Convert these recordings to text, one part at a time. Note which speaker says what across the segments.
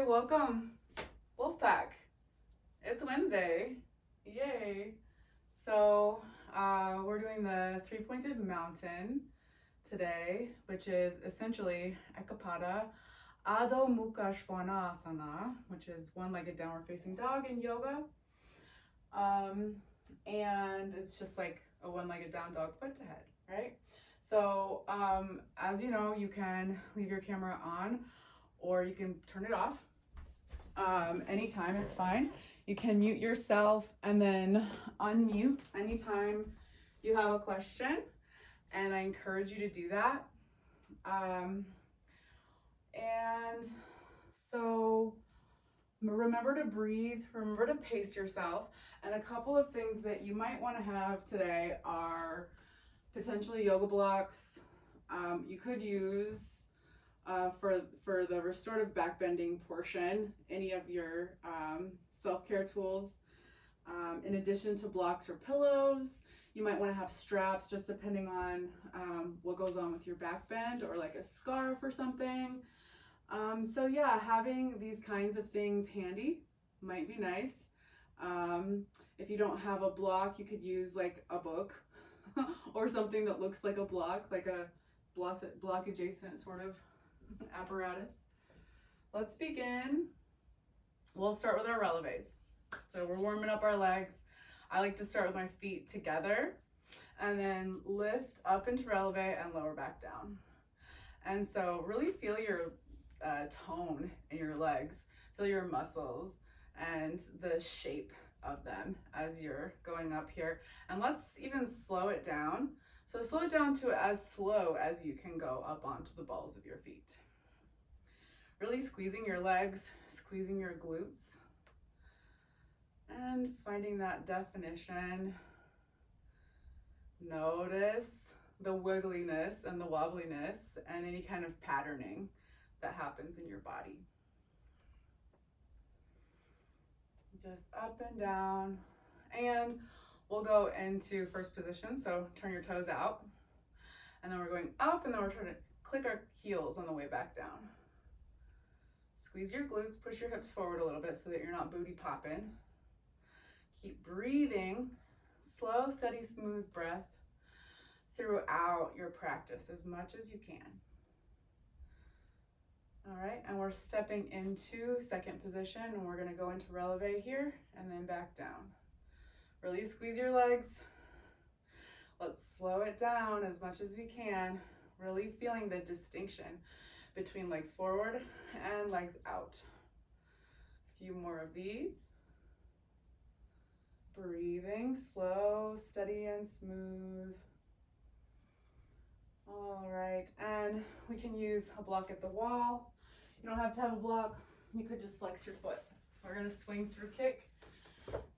Speaker 1: welcome, Wolfpack. It's Wednesday. Yay. So, we're doing the three-pointed mountain today, which is essentially Ekapada Adho Mukha Svanasana, which is one-legged downward facing dog in yoga. And it's just like a one-legged down dog, foot to head, right? So, as you know, you can leave your camera on or you can turn it off. Anytime is fine. You can mute yourself and then unmute anytime you have a question, and I encourage you to do that. And so remember to breathe, remember to pace yourself, and a couple of things that you might want to have today are potentially yoga blocks. You could use for the restorative back bending portion, any of your self-care tools. In addition to blocks or pillows, you might want to have straps, just depending on what goes on with your back bend, or like a scarf or something. So yeah, having these kinds of things handy might be nice. If you don't have a block, you could use like a book or something that looks like a block, like a block adjacent sort of apparatus. Let's begin. We'll start with our releves. So we're warming up our legs. I like to start with my feet together and then lift up into releve and lower back down. And so really feel your tone in your legs, feel your muscles and the shape of them as you're going up here. And let's even slow it down. So slow it down to as slow as you can go up onto the balls of your feet. Really squeezing your legs, squeezing your glutes, and finding that definition. Notice the wiggliness and the wobbliness and any kind of patterning that happens in your body. Just up and down, and we'll go into first position. So turn your toes out, and then we're going up, and then we're trying to click our heels on the way back down. Squeeze your glutes, push your hips forward a little bit so that you're not booty popping. Keep breathing, slow, steady, smooth breath throughout your practice as much as you can. All right, and we're stepping into second position, and we're gonna go into releve here and then back down. Really squeeze your legs. Let's slow it down as much as we can, really feeling the distinction between legs forward and legs out. A few more of these. Breathing, slow, steady, and smooth. All right, and we can use a block at the wall. You don't have to have a block. You could just flex your foot. We're gonna swing through kick.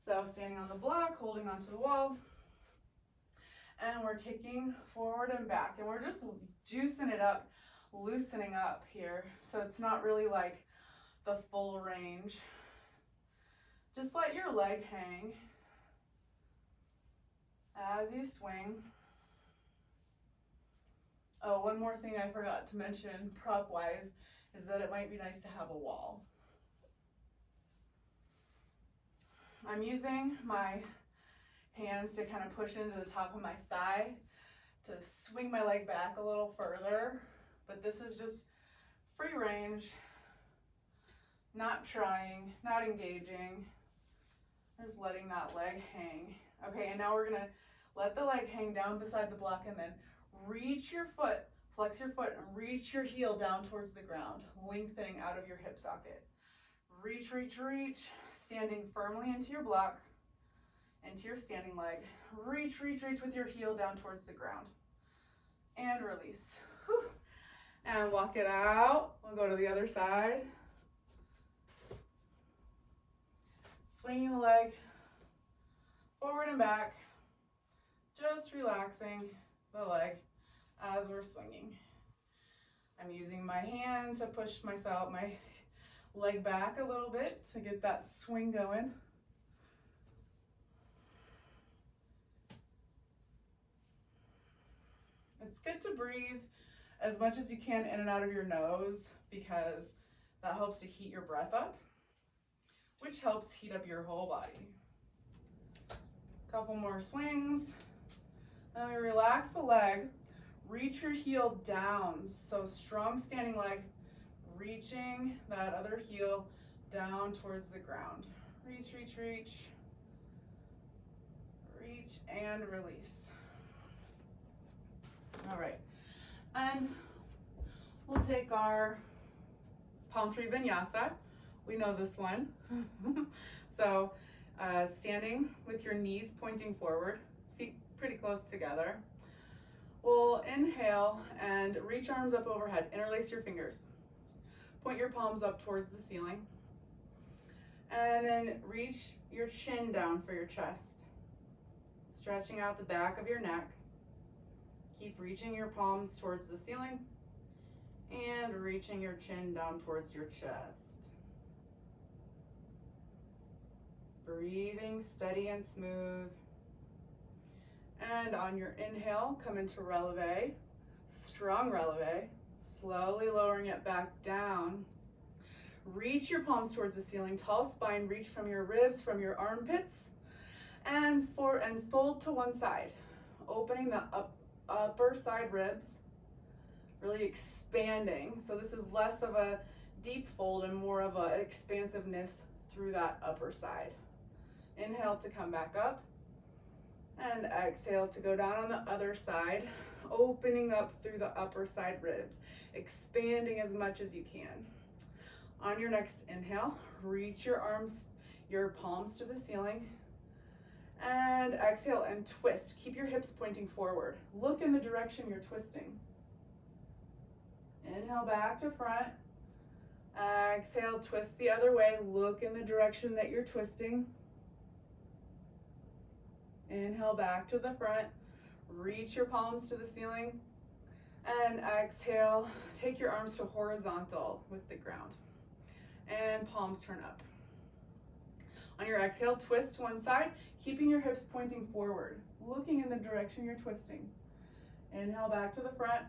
Speaker 1: So standing on the block, holding onto the wall, and we're kicking forward and back, and we're just juicing it up, loosening up here, so it's not really like the full range. Just let your leg hang as you swing. Oh, one more thing I forgot to mention prop-wise is that it might be nice to have a wall. I'm using my hands to kind of push into the top of my thigh to swing my leg back a little further, but this is just free range, not trying, not engaging, just letting that leg hang. Okay, and now we're gonna let the leg hang down beside the block, and then reach your foot, flex your foot, and reach your heel down towards the ground, lengthening out of your hip socket. Reach, reach, reach, standing firmly into your block, into your standing leg. Reach, reach, reach with your heel down towards the ground. And release. Whew. And walk it out. We'll go to the other side. Swinging the leg forward and back. Just relaxing the leg as we're swinging. I'm using my hand to push my leg back a little bit to get that swing going. It's good to breathe as much as you can in and out of your nose, because That helps to heat your breath up, which helps heat up your whole body. Couple more swings. Then we relax the leg, reach your heel down. So strong standing leg, reaching that other heel down towards the ground. Reach, reach, reach. Reach and release. All right, and we'll take our palm tree vinyasa. We know this one. So standing with your knees pointing forward, feet pretty close together. We'll inhale and reach arms up overhead. Interlace your fingers. Point your palms up towards the ceiling. And then reach your chin down for your chest. Stretching out the back of your neck. Keep reaching your palms towards the ceiling and reaching your chin down towards your chest. Breathing steady and smooth. And on your inhale, come into releve, strong releve, slowly lowering it back down. Reach your palms towards the ceiling, tall spine, reach from your ribs, from your armpits, and fold to one side, opening the upper side ribs, really expanding. So this is less of a deep fold and more of a expansiveness through that upper side. Inhale to come back up, and exhale to go down on the other side, opening up through the upper side ribs, expanding as much as you can. On your next inhale, reach your arms, your palms to the ceiling, and exhale and twist. Keep your hips pointing forward. Look in the direction you're twisting. Inhale back to front. Exhale, twist the other way. Look in the direction that you're twisting. Inhale back to the front. Reach your palms to the ceiling. And exhale, take your arms to horizontal with the ground. And palms turn up. On your exhale, twist one side, keeping your hips pointing forward, looking in the direction you're twisting. Inhale back to the front.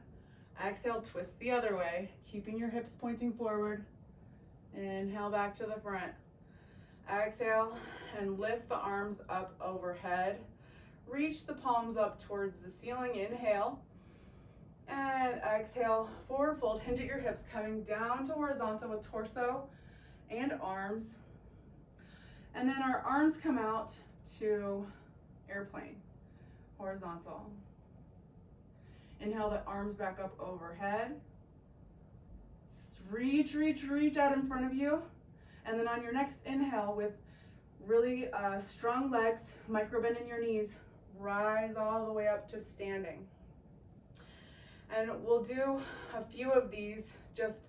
Speaker 1: Exhale, twist the other way, keeping your hips pointing forward. Inhale back to the front. Exhale and lift the arms up overhead. Reach the palms up towards the ceiling. Inhale. And exhale, forward fold, hinge at your hips, coming down to horizontal with torso and arms. And then our arms come out to airplane, horizontal. Inhale the arms back up overhead. Reach, reach, reach out in front of you. And then on your next inhale with really strong legs, micro bend in your knees, rise all the way up to standing. And we'll do a few of these, just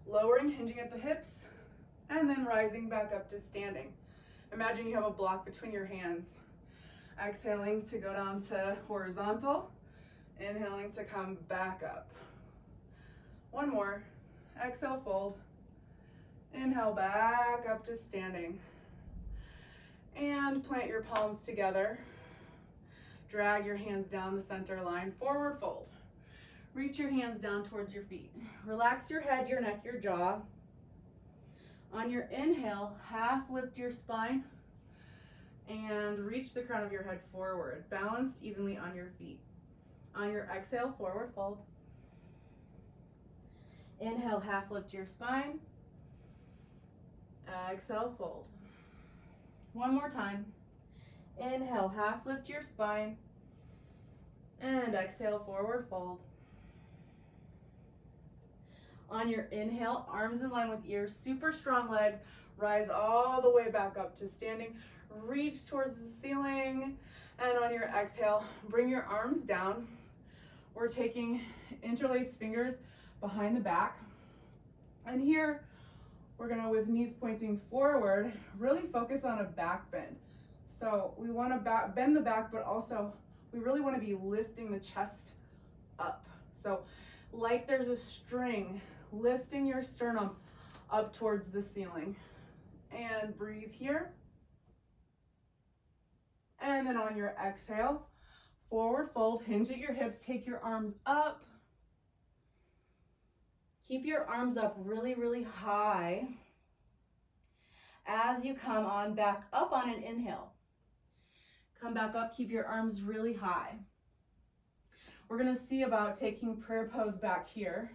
Speaker 1: lowering, hinging at the hips, and then rising back up to standing. Imagine you have a block between your hands. Exhaling to go down to horizontal, inhaling to come back up. One more. Exhale, fold. Inhale, back up to standing. And plant your palms together. Drag your hands down the center line, forward fold. Reach your hands down towards your feet. Relax your head, your neck, your jaw. On your inhale, half lift your spine and reach the crown of your head forward, balanced evenly on your feet. On your exhale, forward fold. Inhale, half lift your spine. Exhale, fold. One more time. Inhale, half lift your spine. And exhale, forward fold. On your inhale, arms in line with ears, super strong legs, rise all the way back up to standing. Reach towards the ceiling. And on your exhale, bring your arms down. We're taking interlaced fingers behind the back. And here, we're gonna, with knees pointing forward, really focus on a back bend. So we wanna bend the back, but also we really wanna be lifting the chest up. So like there's a string, lifting your sternum up towards the ceiling. And breathe here. And then on your exhale, forward fold, hinge at your hips, take your arms up.
Speaker 2: Keep your arms up really, really high as you come on back up on an inhale. Come back up, keep your arms really high. We're gonna see about taking prayer pose back here,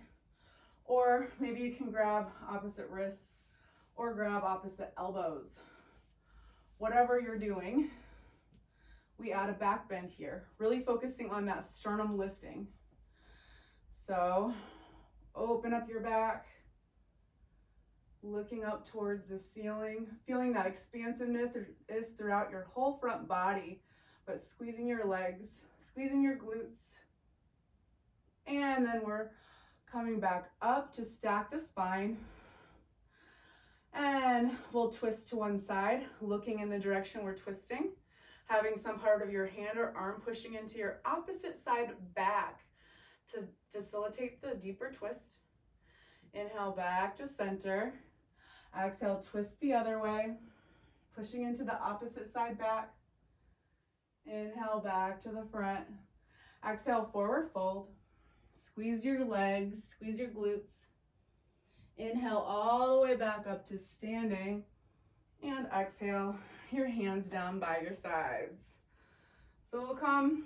Speaker 2: or maybe you can grab opposite wrists or grab opposite elbows. Whatever you're doing, we add a back bend here, really focusing on that sternum lifting. So open up your back, looking up towards the ceiling, feeling that expansiveness is throughout your whole front body, but squeezing your legs, squeezing your glutes. And then we're coming back up to stack the spine. And we'll twist to one side, looking in the direction we're twisting, having some part of your hand or arm pushing into your opposite side back to facilitate the deeper twist. Inhale back to center. Exhale, twist the other way, pushing into the opposite side back. Inhale back to the front. Exhale, forward fold. Squeeze your legs, squeeze your glutes. Inhale all the way back up to standing. And exhale, your hands down by your sides. So we'll come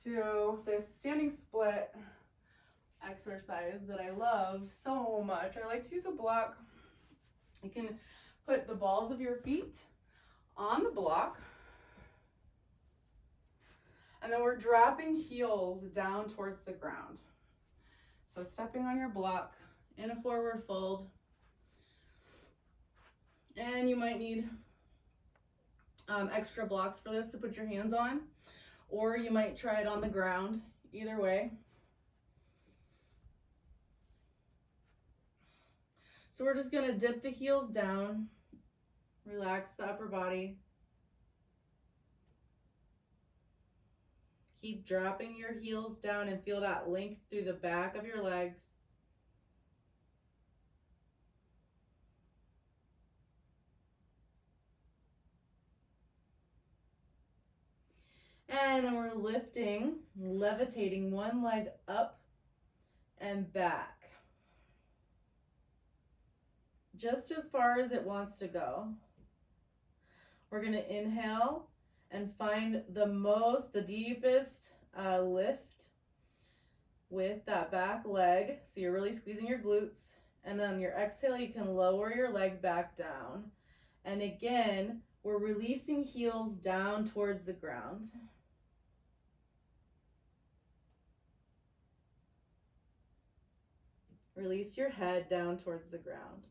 Speaker 2: to this standing split exercise that I love so much. I like to use a block. You can put the balls of your feet on the block. And then we're dropping heels down towards the ground. So stepping on your block in a forward fold. And you might need extra blocks for this to put your hands on, or you might try it on the ground, either way. So we're just gonna dip the heels down, relax the upper body. Keep dropping your heels down and feel that length through the back of your legs. And then we're lifting, levitating one leg up and back. Just as far as it wants to go. We're gonna inhale and find the deepest lift with that back leg. So you're really squeezing your glutes. And on your exhale, you can lower your leg back down. And again, we're releasing heels down towards the ground. Release your head down towards the ground.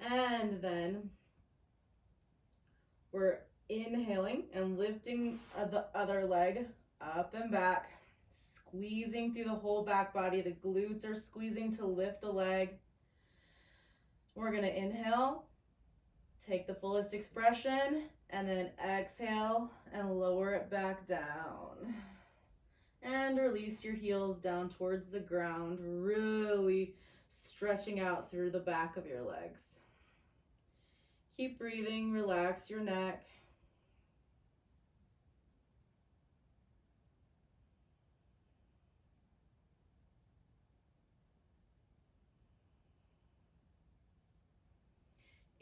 Speaker 2: And then we're inhaling and lifting the other leg up and back, squeezing through the whole back body. The glutes are squeezing to lift the leg. We're gonna inhale, take the fullest expression, and then exhale and lower it back down. And release your heels down towards the ground, really stretching out through the back of your legs. Keep breathing, relax your neck.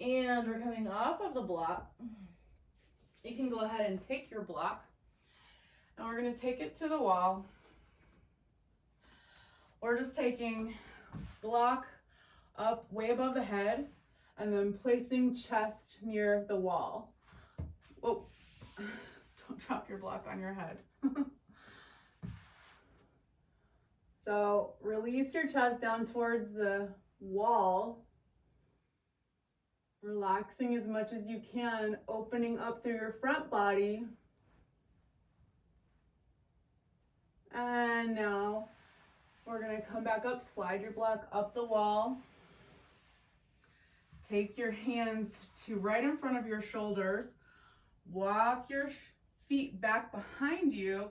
Speaker 2: And we're coming off of the block. You can go ahead and take your block, and we're going to take it to the wall. We're just taking block up way above the head and then placing chest near the wall. Whoa, don't drop your block on your head. So release your chest down towards the wall, relaxing as much as you can, opening up through your front body. And now we're gonna come back up, slide your block up the wall. Take your hands to right in front of your shoulders. Walk your feet back behind you.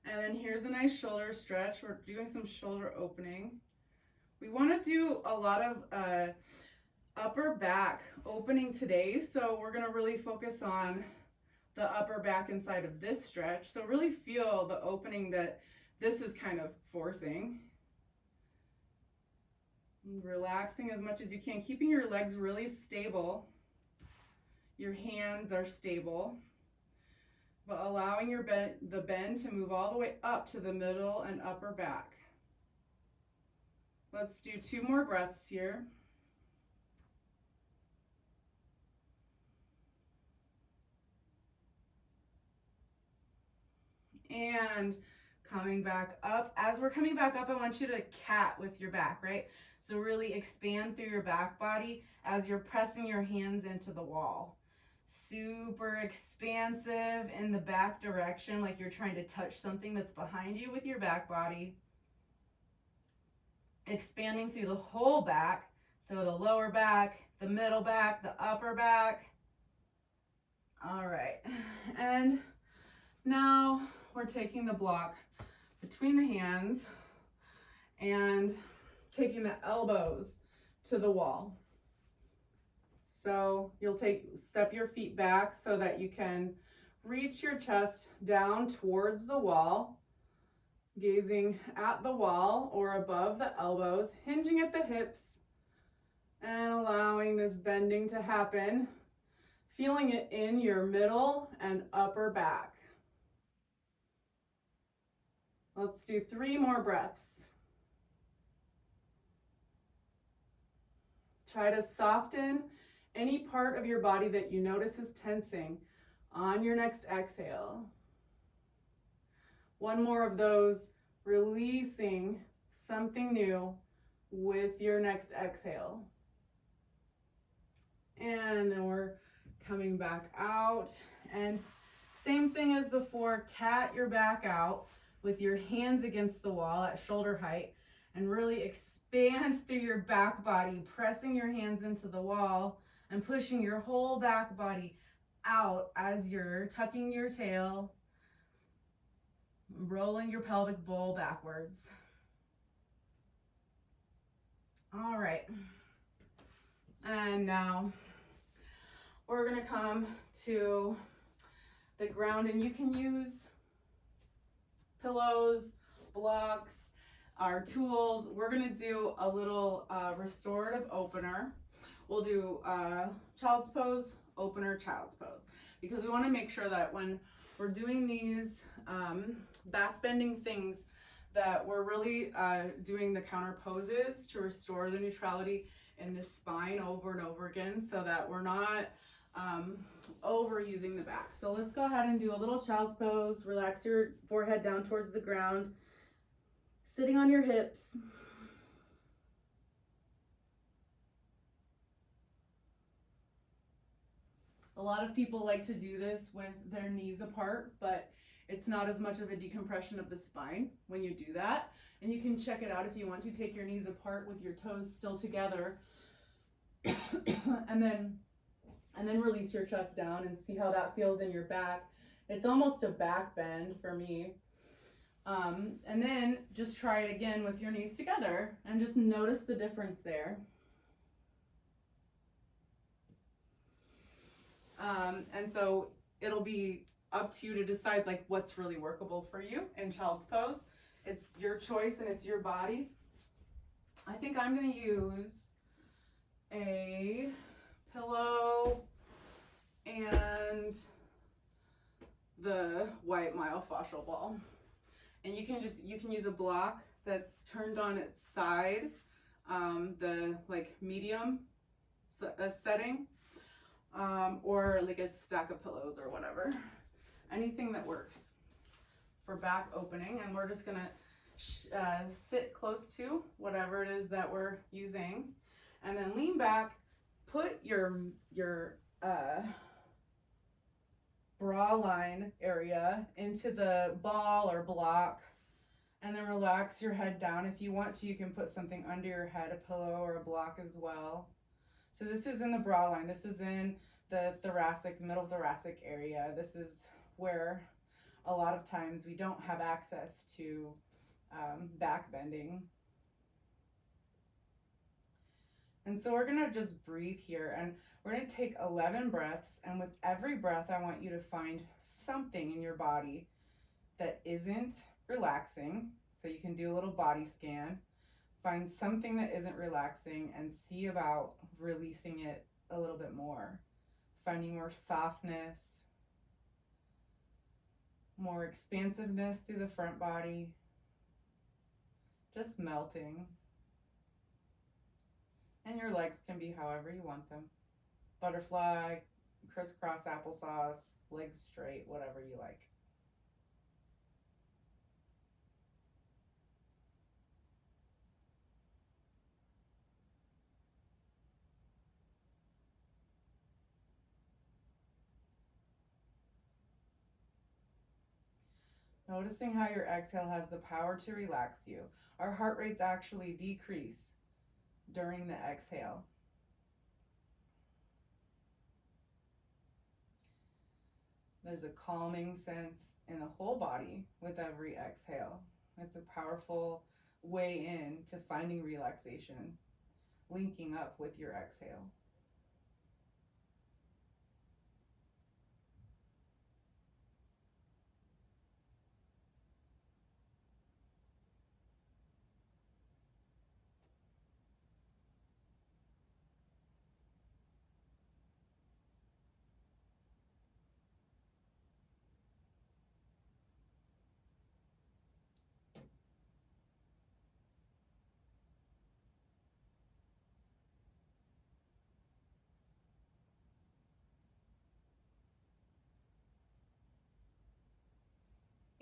Speaker 2: And then here's a nice shoulder stretch. We're doing some shoulder opening. We wanna do a lot of upper back opening today. So we're gonna really focus on
Speaker 1: the upper back inside of this stretch. So really feel the opening that this is kind of forcing. Relaxing as much as you can, keeping your legs really stable. Your hands are stable, but allowing your the bend to move all the way up to the middle and upper back. Let's do 2 more breaths here. And coming back up. As we're coming back up, I want you to cat with your back, right? So really expand through your back body as you're pressing your hands into the wall. Super expansive in the back direction, like you're trying to touch something that's behind you with your back body. Expanding through the whole back, so the lower back, the middle back, the upper back. All right, and now we're taking the block between the hands and taking the elbows to the wall. So you'll step your feet back so that you can reach your chest down towards the wall, gazing at the wall or above the elbows, hinging at the hips and allowing this bending to happen, feeling it in your middle and upper back. Let's do 3 more breaths. Try to soften any part of your body that you notice is tensing on your next exhale. 1 more of those, releasing something new with your next exhale. And then we're coming back out, and same thing as before, cat your back out with your hands against the wall at shoulder height and really expand through your back body, pressing your hands into the wall and pushing your whole back body out as you're tucking your tail, rolling your pelvic bowl backwards. All right. And now we're gonna come to the ground, and you can use pillows, blocks, our tools. We're gonna do a little restorative opener. We'll do child's pose, opener, child's pose, because we wanna make sure that when we're doing these back bending things, that we're really doing the counter poses to restore the neutrality in the spine over and over again, so that we're not overusing the back. So let's go ahead and do a little child's pose. Relax your forehead down towards the ground, sitting on your hips. A lot of people like to do this with their knees apart, but it's not as much of a decompression of the spine when you do that. And you can check it out if you want to. Take your knees apart with your toes still together and then release your chest down and see how that feels in your back. It's almost a back bend for me. And then just try it again with your knees together and just notice the difference there. And so it'll be up to you to decide like what's really workable for you in child's pose. It's your choice and it's your body. I think I'm going to use a pillow and the white myofascial ball. And you can use a block that's turned on its side, the like medium setting, or like a stack of pillows or whatever. Anything that works for back opening. And we're just gonna sit close to whatever it is that we're using, and then lean back, put your bra line area into the ball or block, and then relax your head down. If you want to, you can put something under your head, a pillow or a block as well. So this is in the bra line. This is in the middle thoracic area. This is where a lot of times we don't have access to back bending. And so we're gonna just breathe here, and we're gonna take 11 breaths, and with every breath, I want you to find something in your body that isn't relaxing. So you can do a little body scan, find something that isn't relaxing, and see about releasing it a little bit more. Finding more softness, more expansiveness through the front body, just melting. And your legs can be however you want them. Butterfly, crisscross applesauce, legs straight, whatever you like. Noticing how your exhale has the power to relax you. Our heart rates actually decrease during the exhale. There's a calming sense in the whole body with every exhale. It's a powerful way in to finding relaxation, linking up with your exhale.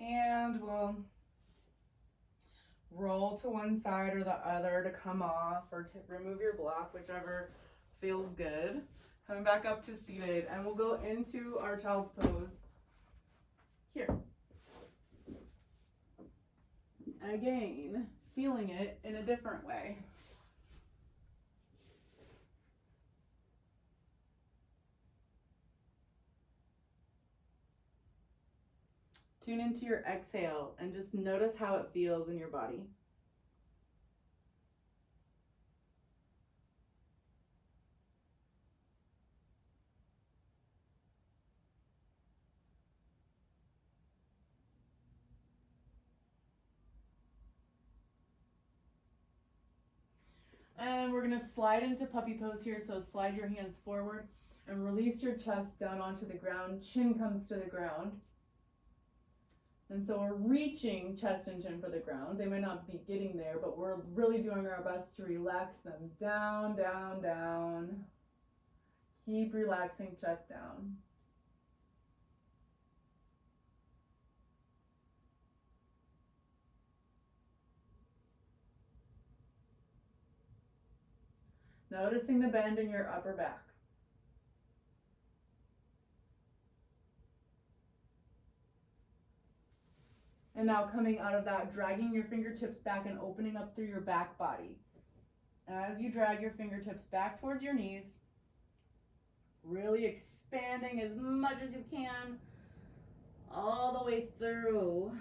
Speaker 1: And we'll roll to one side or the other to come off, or to remove your block, whichever feels good. Coming back up to seated, and we'll go into our child's pose here. Again, feeling it in a different way. Tune into your exhale and just notice how it feels in your body. And we're gonna slide into puppy pose here. So slide your hands forward and release your chest down onto the ground. Chin comes to the ground. And so we're reaching chest and chin for the ground. They may not be getting there, but we're really doing our best to relax them. Down, down, down. Keep relaxing chest down. Noticing the bend in your upper back. And now coming out of that, dragging your fingertips back and opening up through your back body. As you drag your fingertips back towards your knees, really expanding as much as you can, all the way through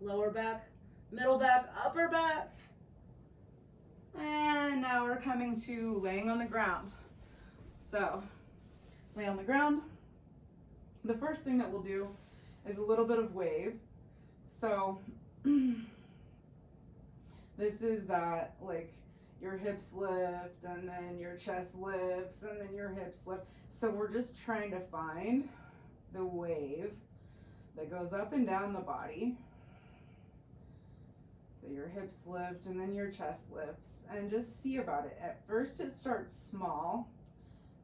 Speaker 1: lower back, middle back, upper back. And now we're coming to laying on the ground. So, lay on the ground. The first thing that we'll do is a little bit of wave. So, this is that, like, your hips lift, and then your chest lifts, and then your hips lift. So we're just trying to find the wave that goes up and down the body. So your hips lift, and then your chest lifts, and just see about it. At first it starts small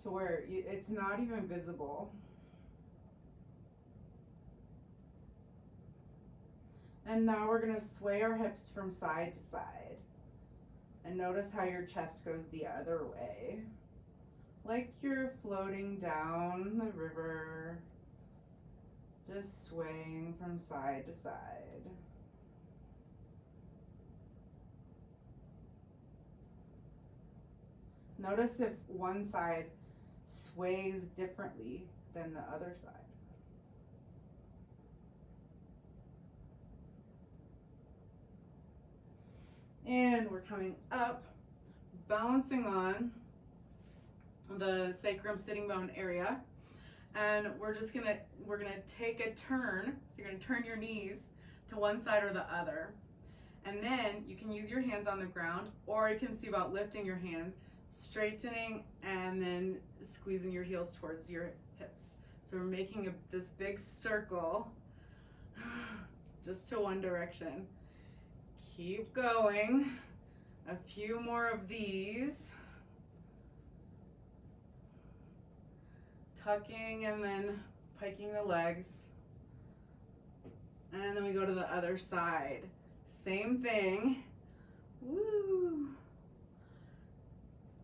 Speaker 1: to where it's not even visible. And now we're gonna sway our hips from side to side. And notice how your chest goes the other way. Like you're floating down the river, just swaying from side to side. Notice if one side sways differently than the other side. And we're coming up, balancing on
Speaker 2: the sacrum sitting bone area. And we're gonna take a turn. So you're gonna turn your knees to one side or the other. And then you can use your hands on the ground, or you can see about lifting your hands, straightening, and then squeezing your heels towards your hips. So we're making this big circle just to one direction. Keep going. A few more of these. Tucking and then piking the legs. And then we go to the other side. Same thing. Woo!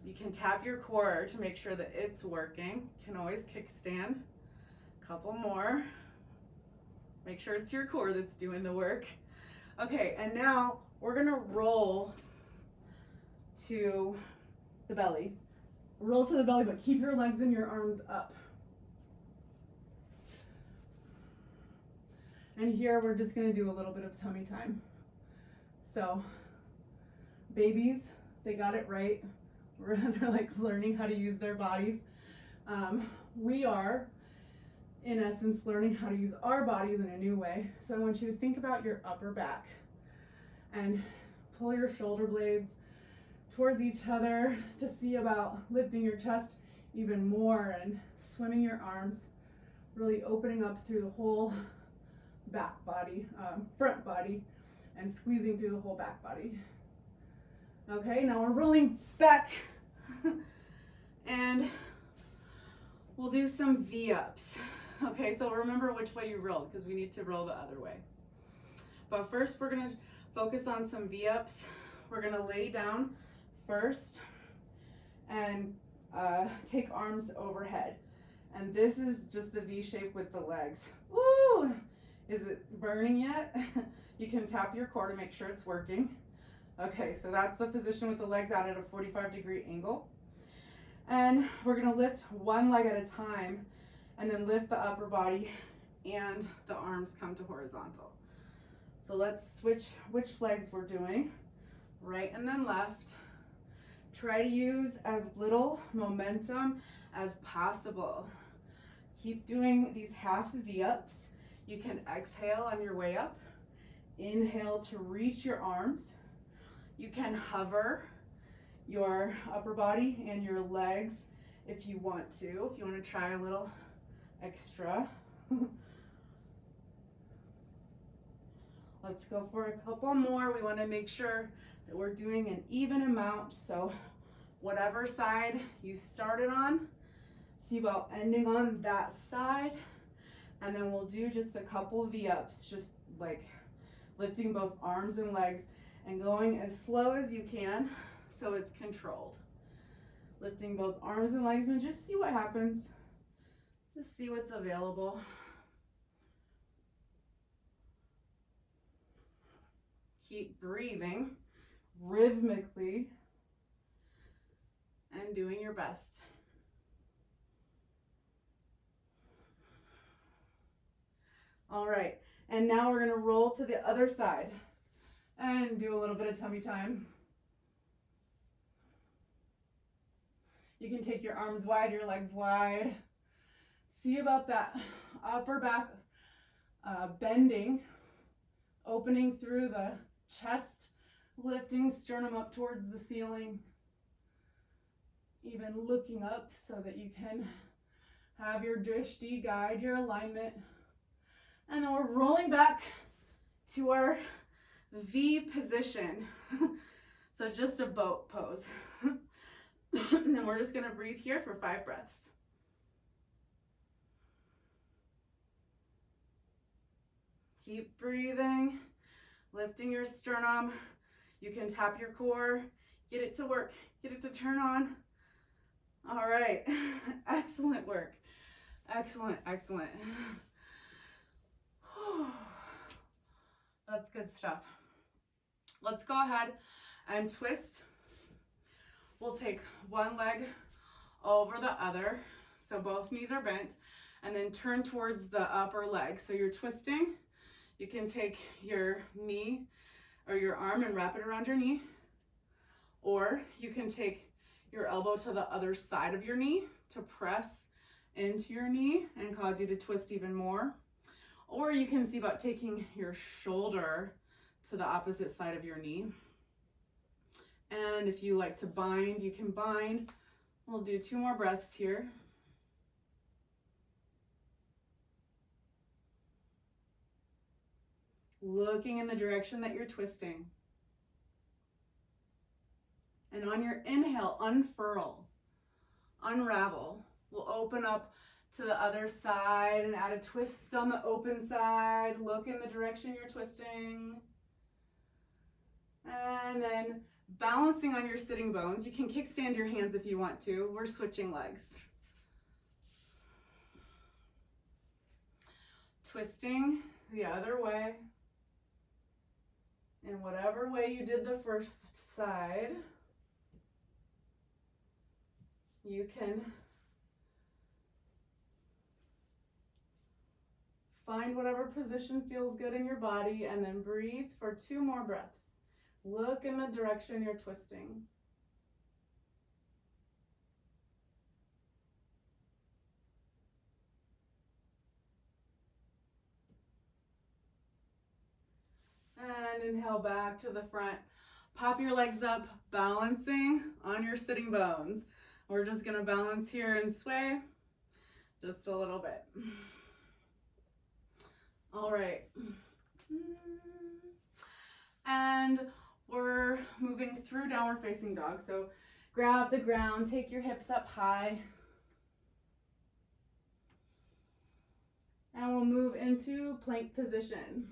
Speaker 2: You can tap your core to make sure that it's working. You can always kickstand. Couple more. Make sure it's your core that's doing the work. Okay, and now we're gonna roll to the belly. Roll to the belly, but keep your legs and your arms up. And here we're just gonna do a little bit of tummy time. So, babies, they got it right. They're like learning how to use their bodies. We are, in essence, learning how to use our bodies in a new way. So I want you to think about your upper back and pull your shoulder blades towards each other to see about lifting your chest even more and swimming your arms, really opening up through the whole back body, front body, and squeezing through the whole back body. Okay, now we're rolling back and we'll do some V-ups. Okay, so remember which way you rolled because we need to roll the other way. But first we're gonna focus on some V-ups. We're gonna lay down first and take arms overhead. And this is just the V shape with the legs. Woo! Is it burning yet? You can tap your core to make sure it's working. Okay, so that's the position with the legs out at a 45-degree angle. And we're gonna lift one leg at a time and then lift the upper body and the arms come to horizontal. So let's switch which legs we're doing. Right and then left. Try to use as little momentum as possible. Keep doing these half V-ups. You can exhale on your way up. Inhale to reach your arms. You can hover your upper body and your legs if you want to. If you want to try a little extra. Let's go for a couple more. We want to make sure that we're doing an even amount. So whatever side you started on, see about ending on that side. And then we'll do just a couple V-ups, just like lifting both arms and legs and going as slow as you can so it's controlled. Lifting both arms and legs and just see what happens. Just see what's available. Keep breathing rhythmically and doing your best. All right, and now we're gonna roll to the other side and do a little bit of tummy time. You can take your arms wide, your legs wide. See about that upper back bending, opening through the chest, lifting sternum up towards the ceiling. Even looking up so that you can have your drishti guide your alignment. And then we're rolling back to our V position. So just a boat pose. And then we're just gonna breathe here for 5 breaths. Keep breathing, lifting your sternum. You can tap your core, get it to work, get it to turn on. All right, excellent work. Excellent, excellent. That's good stuff. Let's go ahead and twist. We'll take one leg over the other, so both knees are bent, and then turn towards the upper leg. So you're twisting. You can take your knee or your arm and wrap it around your knee, or you can take
Speaker 1: your elbow to the other side of your knee to press into your knee and cause you to twist even more. Or you can see about taking your shoulder to the opposite side of your knee. And if you like to bind, you can bind. We'll do 2 more breaths here. Looking in the direction that you're twisting. And on your inhale, unfurl, unravel. We'll open up to the other side and add a twist on the open side. Look in the direction you're twisting. And then balancing on your sitting bones. You can kickstand your hands if you want to. We're switching legs. Twisting the other way. In whatever way you did the first side, you can find whatever position feels good in your body and then breathe for 2 more breaths. Look in the direction you're twisting. And inhale back to the front. Pop your legs up, balancing on your sitting bones. We're just gonna balance here and sway just a little bit. All right. And we're moving through downward facing dog. So grab the ground, take your hips up high. And we'll move into plank position.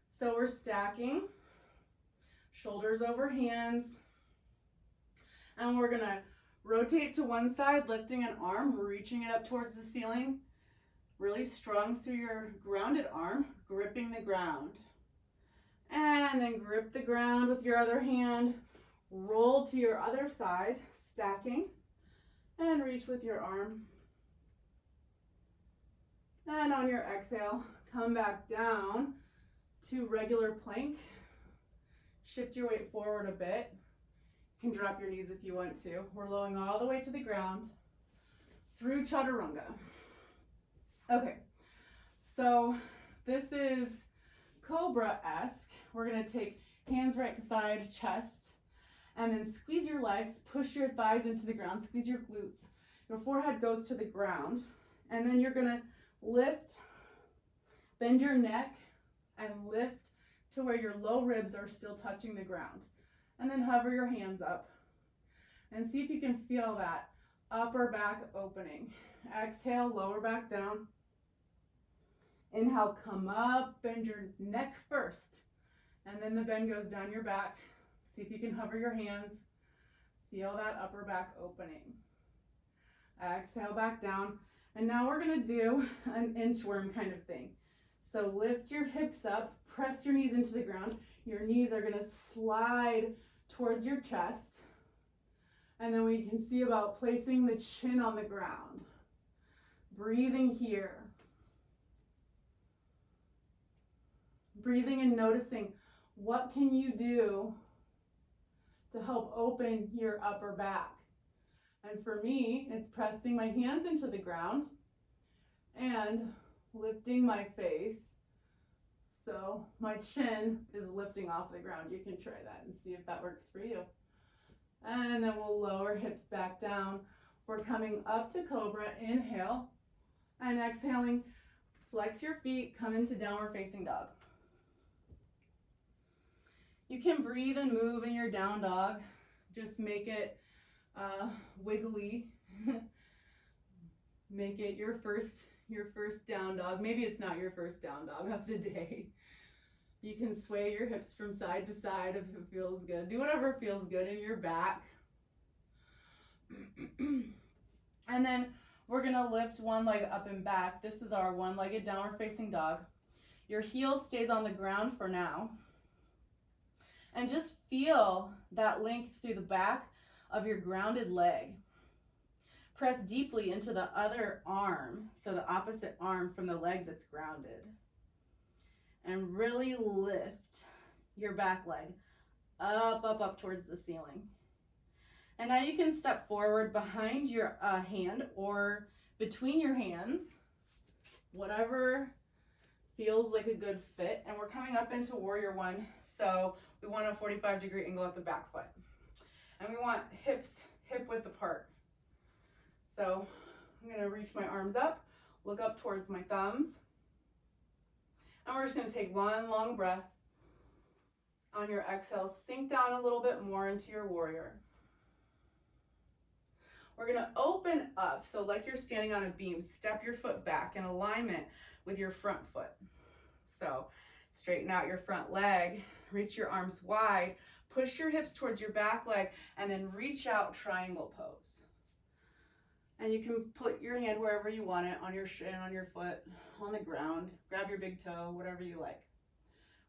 Speaker 1: So we're stacking, shoulders over hands. And we're gonna rotate to one side, lifting an arm, reaching it up towards the ceiling. Really strong through your grounded arm, gripping the ground. And then grip the ground with your other hand, roll to your other side, stacking, and reach with your arm. And on your exhale, come back down to regular plank. Shift your weight forward a bit. You can drop your knees if you want to. We're lowering all the way to the ground through chaturanga. Okay, so this is Cobra-esque. We're gonna take hands right beside chest and then squeeze your legs, push your thighs into the ground, squeeze your glutes. Your forehead goes to the ground, and then you're gonna lift, bend your neck, and lift to where your low ribs are still touching the ground. And then hover your hands up and see if you can feel that upper back opening. Exhale, lower back down. Inhale, come up, bend your neck first. And then the bend goes down your back. See if you can hover your hands. Feel that upper back opening. Exhale, back down. And now we're gonna do an inchworm kind of thing. So lift your hips up, press your knees into the ground. Your knees are gonna slide towards your chest. And then we can see about placing the chin on the ground. Breathing here. Breathing and noticing what can you do to help open your upper back. And for me, it's pressing my hands into the ground and lifting my face. So my chin is lifting off the ground. You can try that and see if that works for you. And then we'll lower hips back down. We're coming up to Cobra. Inhale and exhaling. Flex your feet, come into downward facing dog. You can breathe and move in your down dog. Just make it wiggly. Make it your first down dog. Maybe it's not your first down dog of the day. You can sway your hips from side to side if it feels good. Do whatever feels good in your back. And then we're gonna lift one leg up and back. This is our one-legged downward facing dog. Your heel stays on the ground for now. And just feel that length through the back of your grounded leg. Press deeply into the other arm, so the opposite arm from the leg that's grounded. And really lift your back leg up, up, up towards the ceiling.
Speaker 2: And now you can step forward behind your hand or between your hands, whatever feels like a good fit. And we're coming up into warrior one. So we want a 45-degree angle at the back foot. And we want hips hip width apart. So I'm gonna reach my arms up, look up towards my thumbs. And we're just gonna take one long breath. On your exhale, sink down a little bit more into your warrior. We're gonna open up, so like you're standing on a beam, step your foot back in alignment with your front foot. So straighten out your front leg, reach your arms wide, push your hips towards your back leg, and then reach out, triangle pose. And you can put your hand wherever you want it, on your shin, on your foot, on the ground, grab your big toe, whatever you like.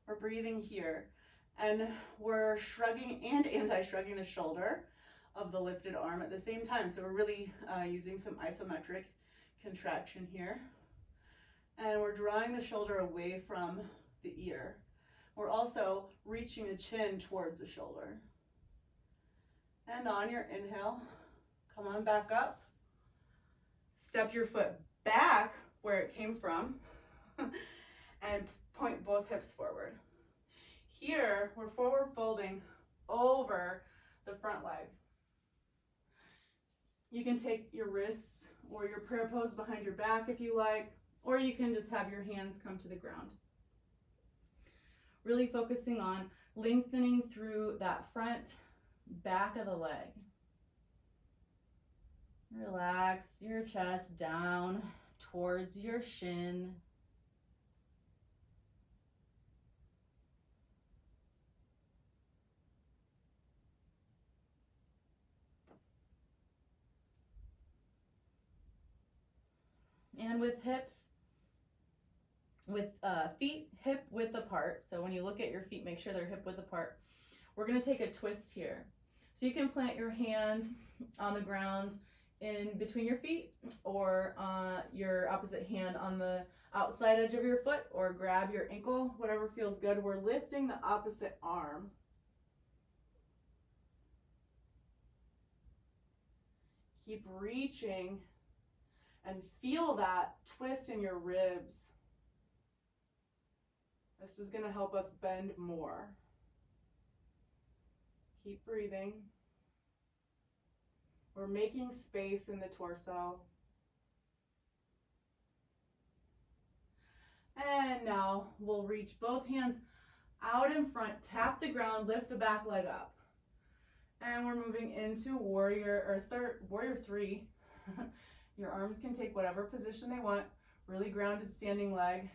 Speaker 2: We're breathing here, and we're shrugging and anti-shrugging the shoulder of the lifted arm at the same time. So we're really using some isometric contraction here. And we're drawing the shoulder away from the ear. We're also reaching the chin towards the shoulder. And on your inhale, come on back up. Step your foot back where it came from and point both hips forward. Here, we're forward folding over the front leg. You can take your wrists or your prayer pose behind your back if you like, or you can just have your hands come to the ground. Really focusing on lengthening through that front back of the leg. Relax your chest down towards your shin. And with hips, with feet hip width apart. So when you look at your feet, make sure they're hip width apart. We're gonna take a twist here. So you can plant your hand on the ground in between your feet, or your opposite hand on the outside edge of your foot, or grab your ankle, whatever feels good. We're lifting the opposite arm. Keep reaching and feel that twist in your ribs. This is gonna help us bend more. Keep breathing. We're making space in the torso. And now we'll reach both hands out in front, tap the ground, lift the back leg up. And we're moving into warrior three. Your arms can take whatever position they want. Really grounded standing leg.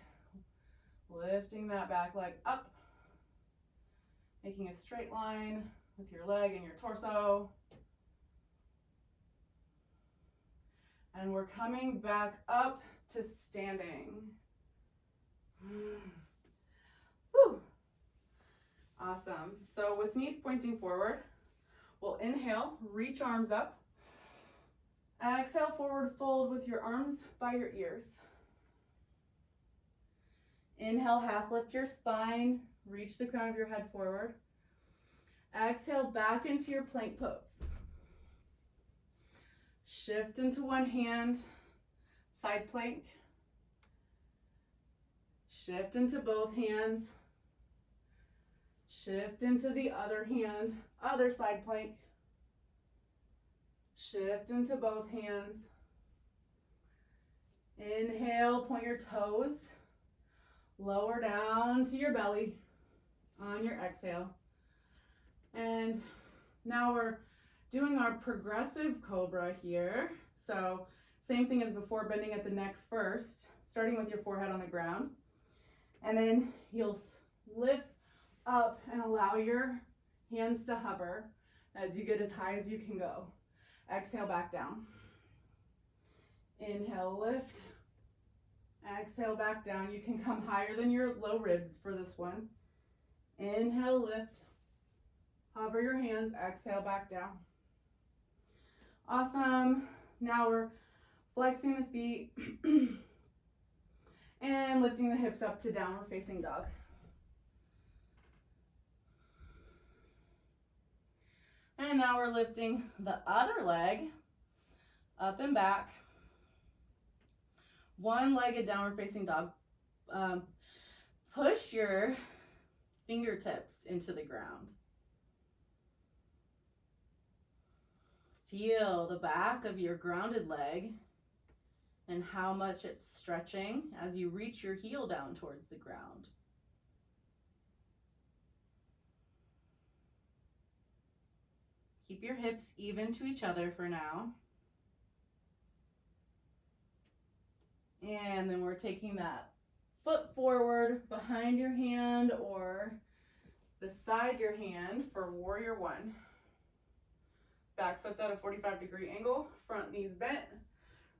Speaker 2: Lifting that back leg up. Making a straight line with your leg and your torso. And we're coming back up to standing. Whew. Awesome. So with knees pointing forward, we'll inhale, reach arms up. Exhale, forward fold with your arms by your ears. Inhale, half lift your spine, reach the crown of your head forward. Exhale, back into your plank pose. Shift into one hand, side plank. Shift into both hands. Shift into the other hand, other side plank. Shift into both hands. Inhale, point your toes. Lower down to your belly on your exhale. And now we're doing our progressive cobra here. So same thing as before, bending at the neck first, starting with your forehead on the ground. And then you'll lift up and allow your hands to hover as you get as high as you can go. Exhale, back down. Inhale, lift. Exhale, back down. You can come higher than your low ribs for this one. Inhale, lift. Hover your hands. Exhale, back down. Awesome. Now we're flexing the feet and lifting the hips up to downward facing dog.
Speaker 3: And now we're lifting the other leg up and back. One-legged downward facing dog. Push your fingertips into the ground. Feel the back of your grounded leg and how much it's stretching as you reach your heel down towards the ground. Keep your hips even to each other for now. And then we're taking that foot forward behind your hand or beside your hand for warrior one. Back foot's at a 45-degree angle, front knees bent.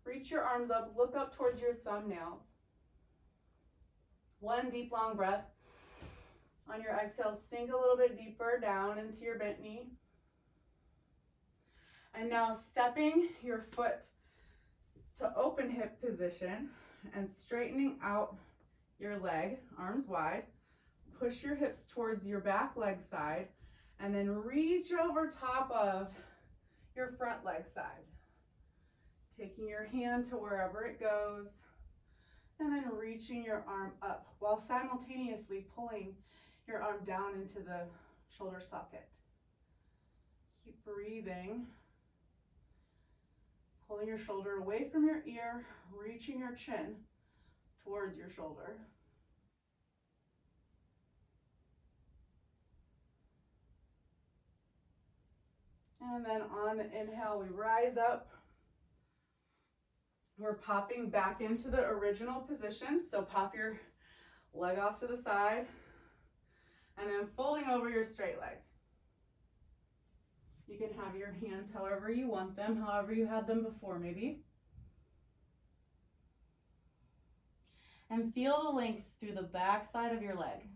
Speaker 3: Reach your arms up, look up towards your thumbnails. One deep, long breath. On your exhale, sink a little bit deeper down into your bent knee. And now stepping your foot to open hip position and straightening out your leg, arms wide. Push your hips towards your back leg side and then reach over top of your front leg side. Taking your hand to wherever it goes and then reaching your arm up while simultaneously pulling your arm down into the shoulder socket. Keep breathing. Pulling your shoulder away from your ear, reaching your chin towards your shoulder. And then on the inhale, we rise up. We're popping back into the original position. So pop your leg off to the side and then folding over your straight leg. You can have your hands however you want them, however you had them before maybe. And feel the length through the back side of your leg.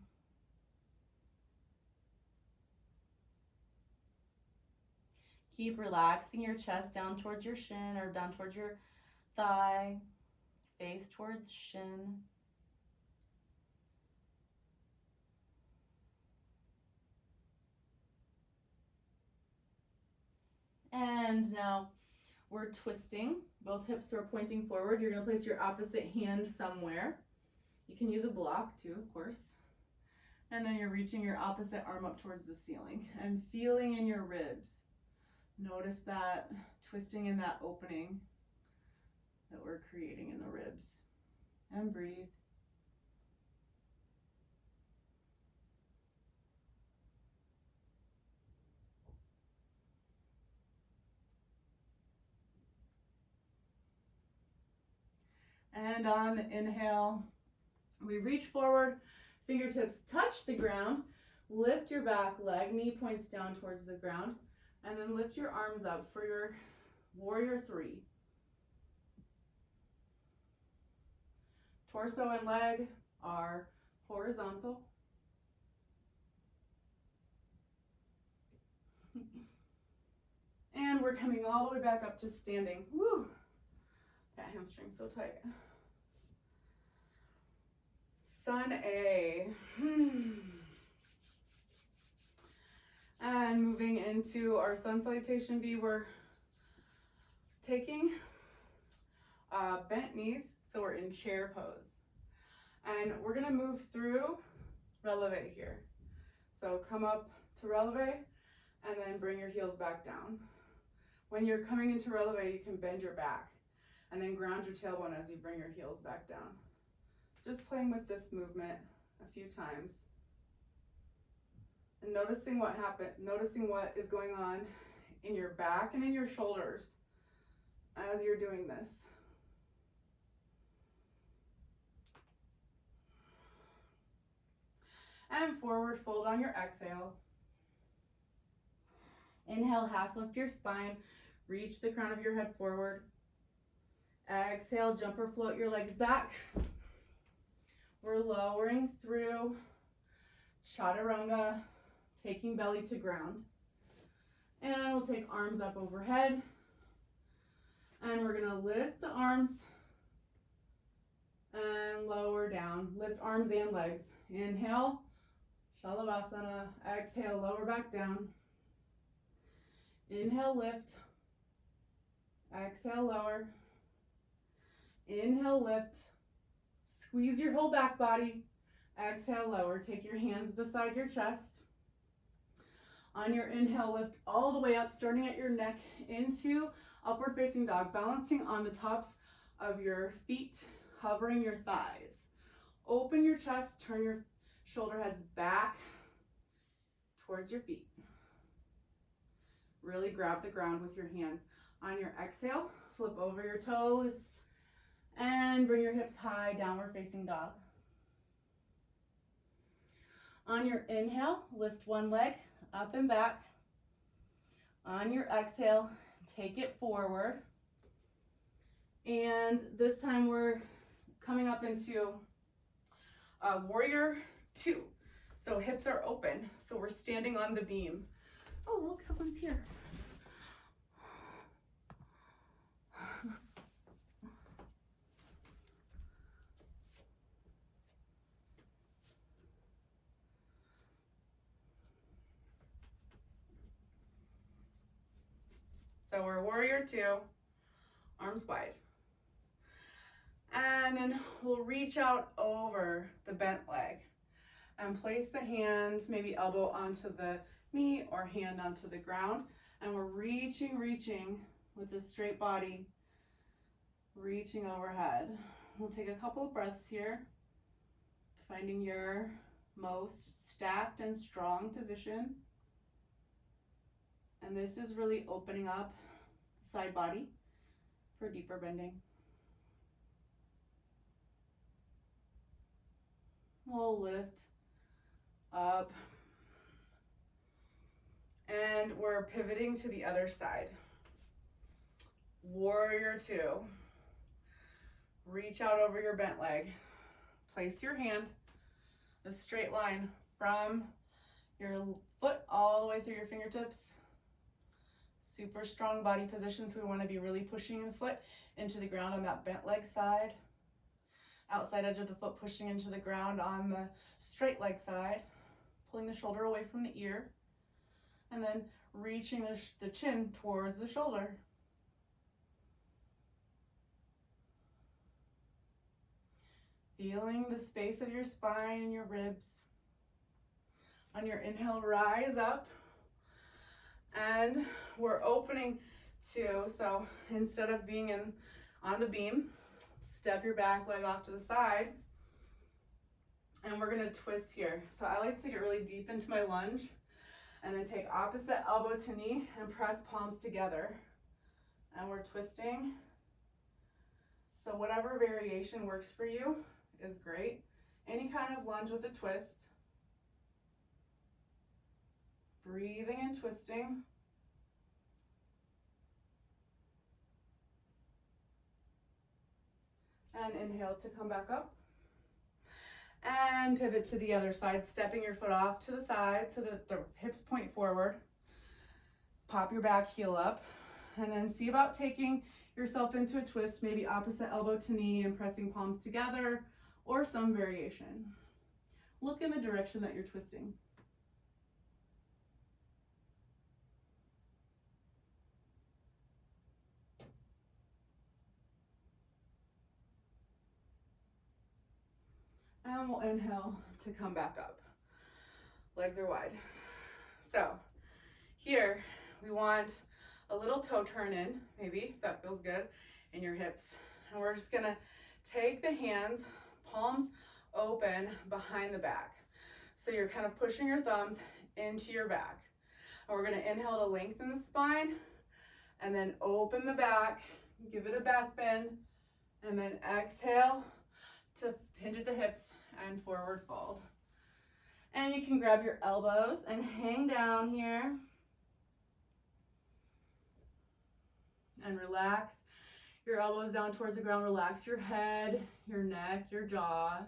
Speaker 3: Keep relaxing your chest down towards your shin or down towards your thigh, face towards shin. And now we're twisting. Both hips are pointing forward. You're going to place your opposite hand somewhere. You can use a block too, of course. And then you're reaching your opposite arm up towards the ceiling and feeling in your ribs. Notice that twisting in that opening that we're creating in the ribs. And breathe. And on the inhale, we reach forward, fingertips touch the ground, lift your back leg, knee points down towards the ground, and then lift your arms up for your warrior three. Torso and leg are horizontal. And we're coming all the way back up to standing. Woo! That hamstring's so tight. Sun A. And moving into our sun salutation B, we're taking bent knees, so we're in chair pose. And we're gonna move through releve here. So come up to releve and then bring your heels back down. When you're coming into releve, you can bend your back and then ground your tailbone as you bring your heels back down. Just playing with this movement a few times. And noticing what happened, noticing what is going on in your back and in your shoulders as you're doing this. And forward fold on your exhale. Inhale, half lift your spine, reach the crown of your head forward. Exhale, jump or float your legs back. We're lowering through chaturanga, taking belly to ground. And we'll take arms up overhead. And we're gonna lift the arms and lower down. Lift arms and legs. Inhale, Shalavasana. Exhale, lower back down.
Speaker 1: Inhale, lift. Exhale, lower. Inhale, lift. Squeeze your whole back body. Exhale, lower. Take your hands beside your chest. On your inhale, lift all the way up, starting at your neck into upward facing dog, balancing on the tops of your feet, hovering your thighs. Open your chest, turn your shoulder heads back towards your feet. Really grab the ground with your hands. On your exhale, flip over your toes and bring your hips high, downward facing dog. On your inhale, lift one leg up and back. On your exhale, take it forward. And this time we're coming up into warrior two. So hips are open. So we're standing on the beam. Oh, look, someone's here. So we're warrior two, arms wide. And then we'll reach out over the bent leg and place the hand, maybe elbow onto the knee or hand onto the ground. And we're reaching with the straight body, reaching overhead. We'll take a couple of breaths here, finding your most stacked and strong position. And this is really opening up the side body for deeper bending. We'll lift up. And we're pivoting to the other side. Warrior two. Reach out over your bent leg. Place your hand, a straight line from your foot all the way through your fingertips. Super strong body position, so we want to be really pushing the foot into the ground on that bent leg side. Outside edge of the foot pushing into the ground on the straight leg side. Pulling the shoulder away from the ear. And then reaching the chin towards the shoulder. Feeling the space of your spine and your ribs. On your inhale, rise up. And we're opening to, so instead of being on the beam, step your back leg off to the side. And we're gonna twist here. So I like to get really deep into my lunge and then take opposite elbow to knee and press palms together. And we're twisting. So whatever variation works for you is great. Any kind of lunge with a twist. Breathing and twisting. And inhale to come back up. And pivot to the other side, stepping your foot off to the side so that the hips point forward. Pop your back heel up. And then see about taking yourself into a twist, maybe opposite elbow to knee and pressing palms together, or some variation. Look in the direction that you're twisting. And we'll inhale to come back up. Legs are wide. So here we want a little toe turn in, maybe, if that feels good, in your hips. And we're just gonna take the hands, palms open behind the back. So you're kind of pushing your thumbs into your back. And we're gonna inhale to lengthen the spine, and then open the back, give it a back bend, and then exhale to hinge at the hips and forward fold. And you can grab your elbows and hang down here. And relax your elbows down towards the ground. Relax your head, your neck, your jaw.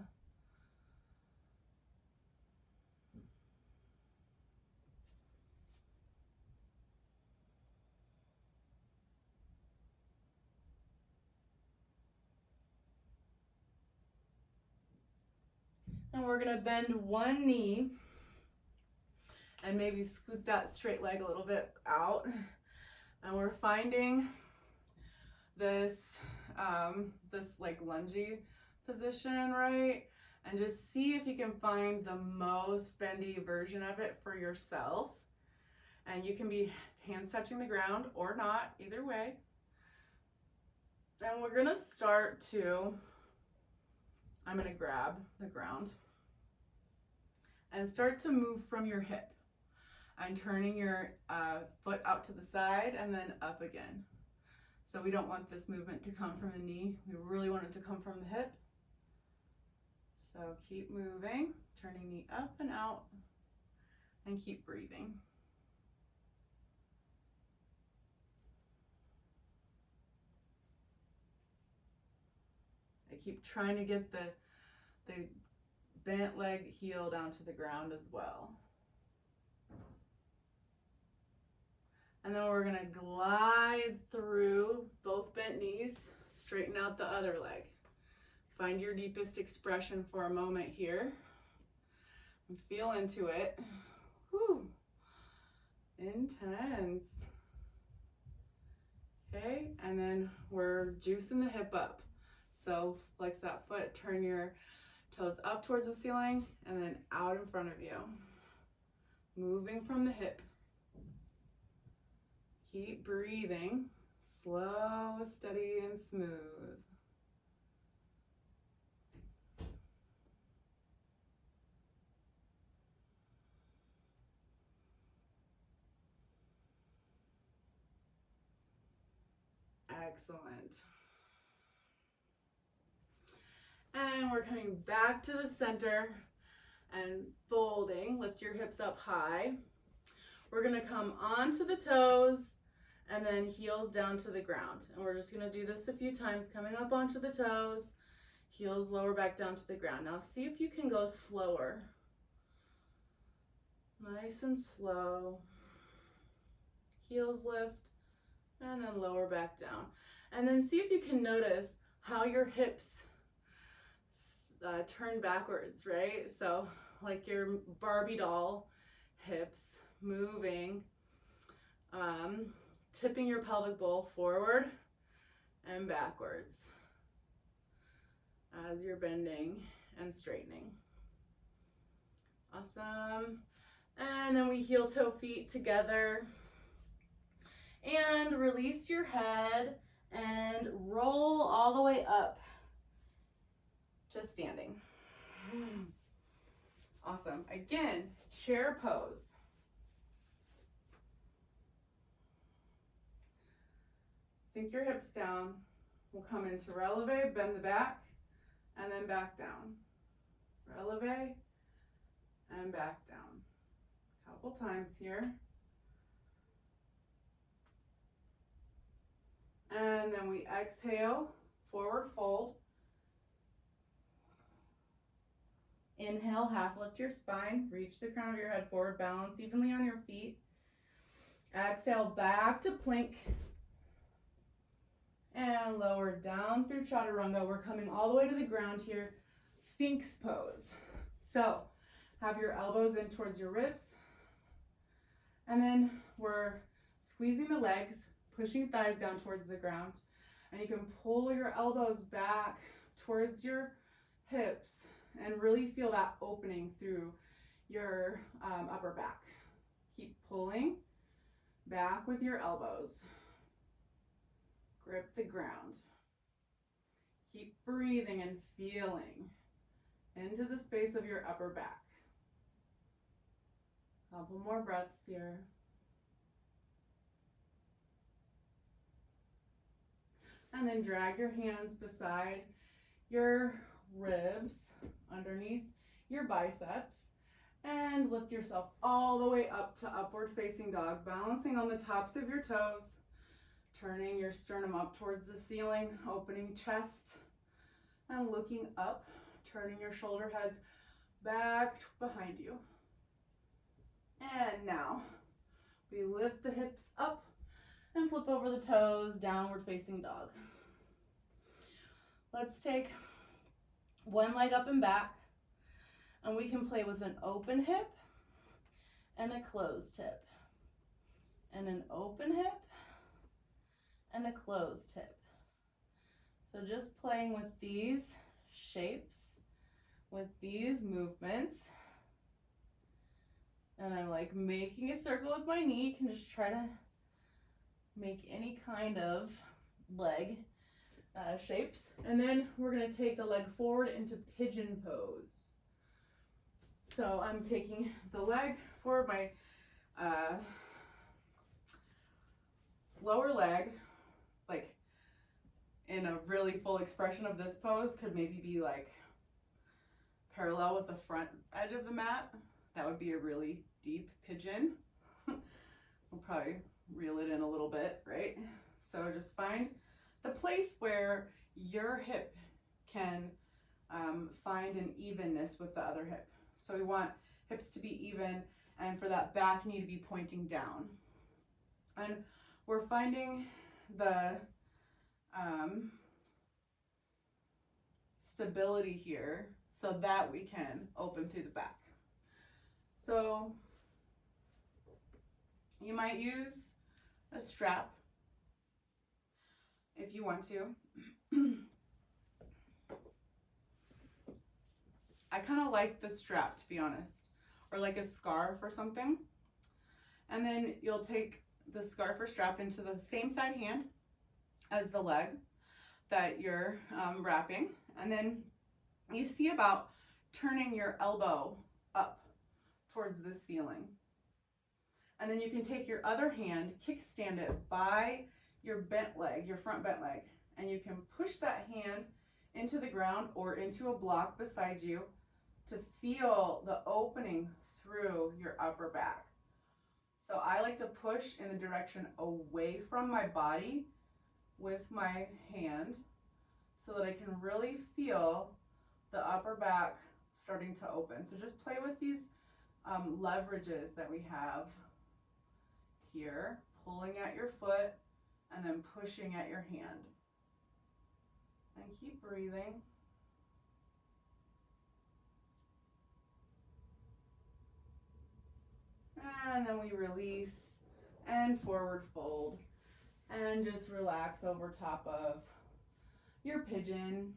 Speaker 1: And we're gonna bend one knee and maybe scoot that straight leg a little bit out. And we're finding this, this like lungy position, right? And just see if you can find the most bendy version of it for yourself. And you can be hands touching the ground or not, either way. And we're gonna start to, I'm gonna grab the ground and start to move from your hip. I'm turning your foot out to the side and then up again. So we don't want this movement to come from the knee. We really want it to come from the hip. So keep moving, turning knee up and out, and keep breathing. I keep trying to get the bent leg heel down to the ground as well. And then we're gonna glide through both bent knees, straighten out the other leg. Find your deepest expression for a moment here. And feel into it. Whew. Intense. Okay, and then we're juicing the hip up. So flex that foot, turn your toes up towards the ceiling and then out in front of you. Moving from the hip. Keep breathing, slow, steady, and smooth. Excellent. And we're coming back to the center and folding. Lift your hips up high. We're gonna come onto the toes and then heels down to the ground. And we're just gonna do this a few times, coming up onto the toes, heels lower back down to the ground. Now see if you can go slower. Nice and slow. Heels lift and then lower back down. And then see if you can notice how your hips turn backwards, right? So like your Barbie doll hips moving, tipping your pelvic bowl forward and backwards as you're bending and straightening. Awesome. And then we heel toe feet together and release your head and roll all the way up to standing. Awesome. Again, chair pose. Sink your hips down. We'll come into releve, bend the back, and then back down. Releve and back down. A couple times here. And then we exhale, forward fold. Inhale, half lift your spine, reach the crown of your head forward, balance evenly on your feet. Exhale, back to plank. And lower down through chaturanga. We're coming all the way to the ground here. Sphinx pose. So have your elbows in towards your ribs. And then we're squeezing the legs, pushing thighs down towards the ground. And you can pull your elbows back towards your hips and really feel that opening through your upper back. Keep pulling back with your elbows. Grip the ground. Keep breathing and feeling into the space of your upper back. Couple more breaths here. And then drag your hands beside your ribs, underneath your biceps, and lift yourself all the way up to upward facing dog, balancing on the tops of your toes, turning your sternum up towards the ceiling, opening chest, and looking up, turning your shoulder heads back behind you. And now we lift the hips up and flip over the toes, downward facing dog. Let's take one leg up and back, and we can play with an open hip and a closed hip. And an open hip
Speaker 3: and a closed hip. So just playing with these shapes, with these movements. And I'm like making a circle with my knee. You can just try to make any kind of leg shapes. And then we're gonna take the leg forward into pigeon pose. So I'm taking the leg forward, my lower leg, like in a really full expression of this pose, could maybe be like parallel with the front edge of the mat. That would be a really deep pigeon. We'll probably reel it in a little bit, right? So just find the place where your hip can find an evenness with the other hip. So we want hips to be even and for that back knee to be pointing down. And we're finding the stability here so that we can open through the back. So you might use a strap if you want to. I kind of like the strap, to be honest, or like a scarf or something. And then you'll take the scarf or strap into the same side hand as the leg that you're wrapping. And then you see about turning your elbow up towards the ceiling. And then you can take your other hand, kickstand it by your bent leg, your front bent leg, and you can push that hand into the ground or into a block beside you to feel the opening through your upper back. So I like to push in the direction away from my body with my hand so that I can really feel the upper back starting to open. So just play with these leverages that we have here, pulling at your foot and then pushing at your hand. And keep breathing. And then we release and forward fold and just relax over top of your pigeon.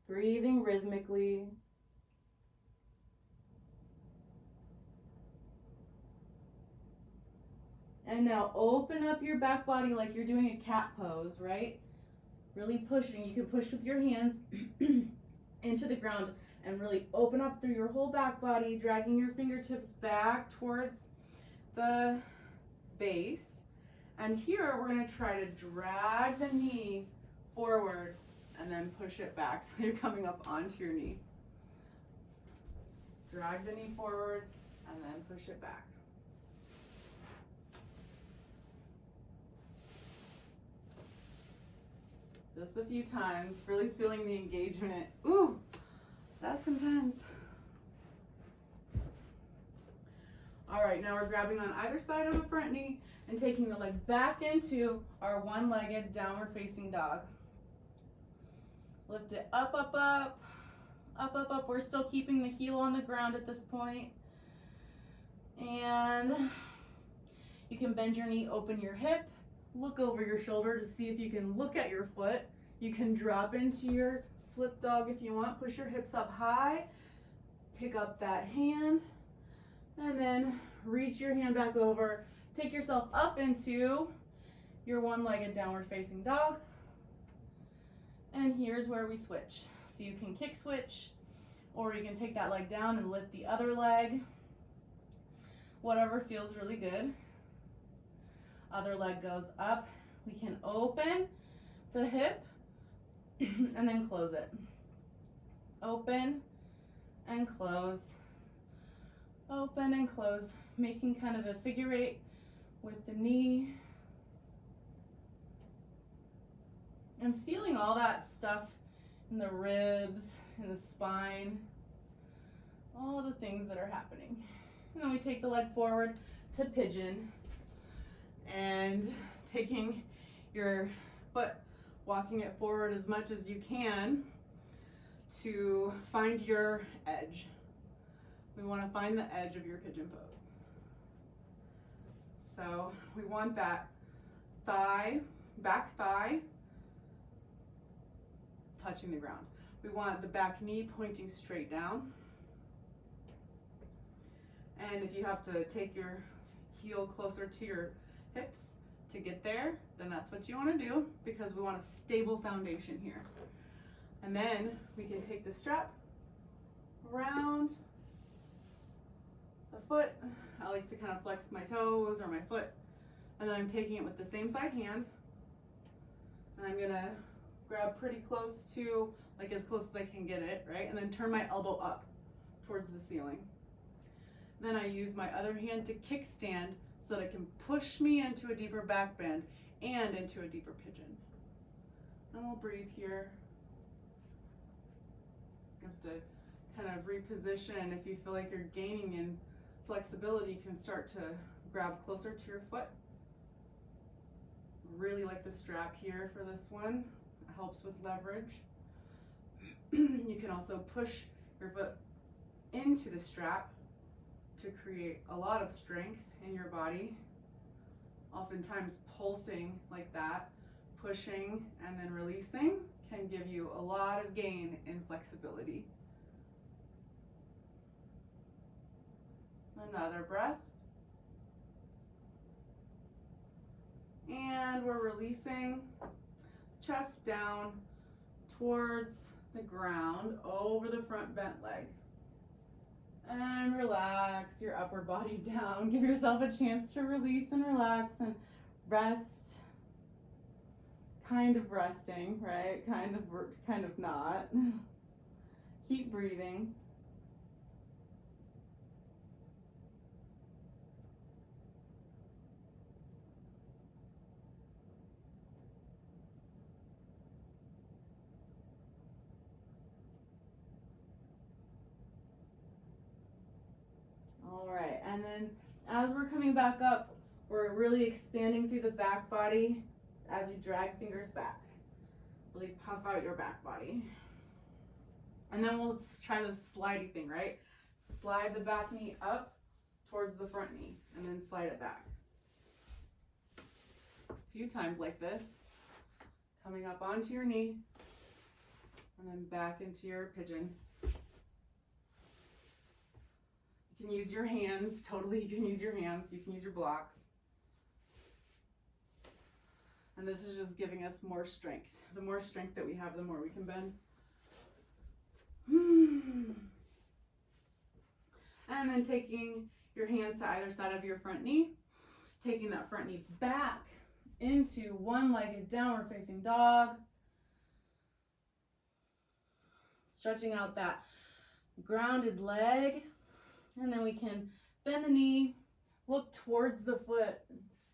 Speaker 3: Breathing rhythmically. And now open up your back body like you're doing a cat pose, right? Really pushing. You can push with your hands into the ground and really open up through your whole back body, dragging your fingertips back towards the base. And here we're going to try to drag the knee forward and then push it back so you're coming up onto your knee. Drag the knee forward and then push it back. Just a few times, really feeling the engagement. Ooh, that's intense. All right, now we're grabbing on either side of the front knee and taking the leg back into our one-legged downward facing dog. Lift it up, up, up, up, up, up. We're still keeping the heel on the ground at this point. And you can bend your knee, open your hip, look over your shoulder to see if you can look at your foot. You can drop into your flip dog if you want. Push your hips up high, pick up that hand, and then reach your hand back over. Take yourself up into your one-legged downward facing dog. And here's where we switch. So you can kick switch, or you can take that leg down and lift the other leg. Whatever feels really good. Other leg goes up. We can open the hip and then close it. Open and close. Open and close. Making kind of a figure eight with the knee. And feeling all that stuff in the ribs, in the spine. All the things that are happening. And then we take the leg forward to pigeon. And taking your foot, walking it forward as much as you can to find your edge.
Speaker 1: we want to find the edge of your pigeon pose. So we want that thigh, back thigh touching the ground. We want the back knee pointing straight down. And if you have to take your heel closer to your hips to get there, then that's what you want to do, because we want a stable foundation here. And then we can take the strap around the foot. I like to kind of flex my toes or my foot, and then I'm taking it with the same side hand, and I'm gonna grab pretty close to, like as close as I can get it, right? And then turn my elbow up towards the ceiling. Then I use my other hand to kickstand so that it can push me into a deeper back bend and into a deeper pigeon. And we'll breathe here. You have to kind of reposition. If you feel like you're gaining in flexibility, you can start to grab closer to your foot. Really like the strap here for this one. It helps with leverage. You can also push your foot into the strap to create a lot of strength in your body. Oftentimes pulsing like that, pushing and then releasing, can give you a lot of gain in flexibility. Another breath. And we're releasing, chest down towards the ground, over the front bent leg. And relax your upper body down. Give yourself a chance to release and relax and rest. Kind of resting, right? Kind of not. Keep breathing. All right, and then as we're coming back up, we're really expanding through the back body as you drag fingers back. Really puff out your back body. And then we'll try this slidey thing, right? Slide the back knee up towards the front knee and then slide it back. A few times like this. Coming up onto your knee and then back into your pigeon. You can use your hands, totally you can use your hands, you can use your blocks. And this is just giving us more strength. The more strength that we have, the more we can bend. And then taking your hands to either side of your front knee, taking that front knee back into one-legged downward facing dog. Stretching out that grounded leg. And then we can bend the knee, look towards the foot.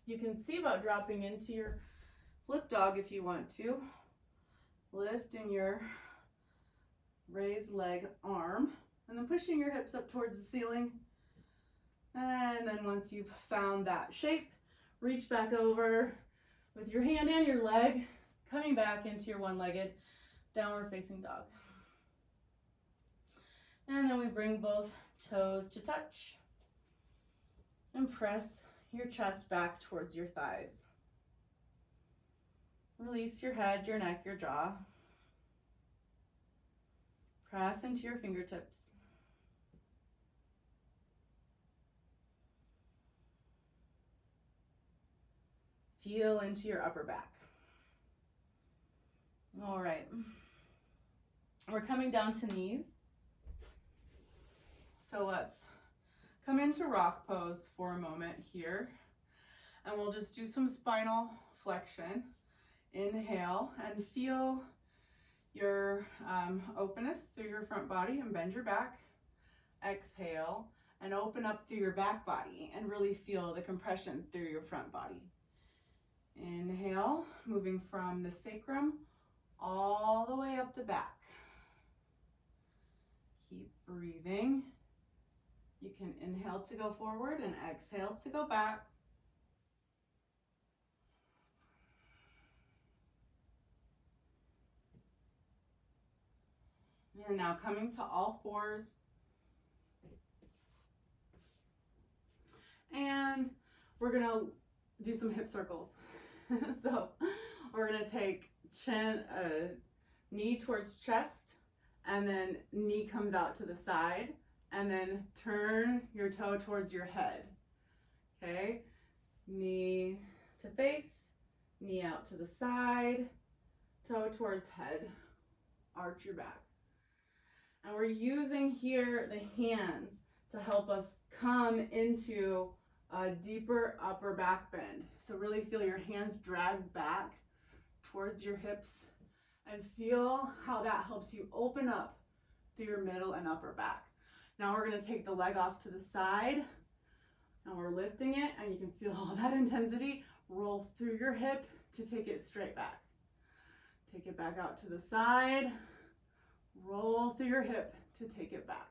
Speaker 1: You can see about dropping into your flip dog if you want to. Lift in your raised leg arm, and then pushing your hips up towards the ceiling. And then once you've found that shape, reach back over with your hand and your leg, coming back into your one-legged downward facing dog. And then we bring both toes to touch and press your chest back towards your thighs. Release your head, your neck, your jaw. Press into your fingertips. Feel into your upper back. All right. We're coming down to knees. So let's come into rock pose for a moment here. And we'll just do some spinal flexion. Inhale and feel your openness through your front body and bend your back. Exhale and open up through your back body and really feel the compression through your front body. Inhale, moving from the sacrum all the way up the back. Keep breathing. You can inhale to go forward and exhale to go back. And now coming to all fours. we're gonna do some hip circles. So we're gonna take knee towards chest, and then knee comes out to the side, and then turn your toe towards your head. Okay, knee to face, knee out to the side, toe towards head, arch your back. And we're using here the hands to help us come into a deeper upper back bend. So really feel your hands drag back towards your hips and feel how that helps you open up through your middle and upper back. Now we're gonna take the leg off to the side, and we're lifting it, and you can feel all that intensity roll through your hip to take it straight back. Take it back out to the side, roll through your hip to take it back.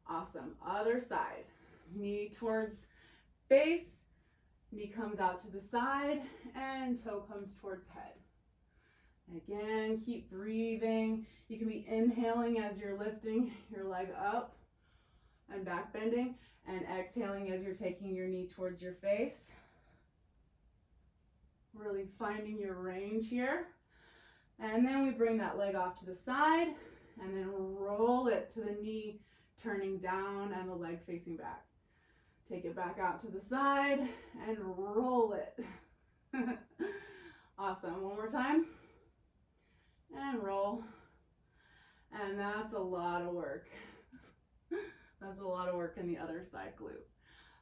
Speaker 1: Awesome. Other side. Knee towards face, knee comes out to the side, and toe comes towards head. Again, keep breathing. You can be inhaling as you're lifting your leg up and back bending, and exhaling as you're taking your knee towards your face. Really finding your range here. And then we bring that leg off to the side, and then roll it to the knee turning down and the leg facing back. Take it back out to the side and roll it. Awesome. One more time. And roll. And that's a lot of work. That's a lot of work in the other side glute.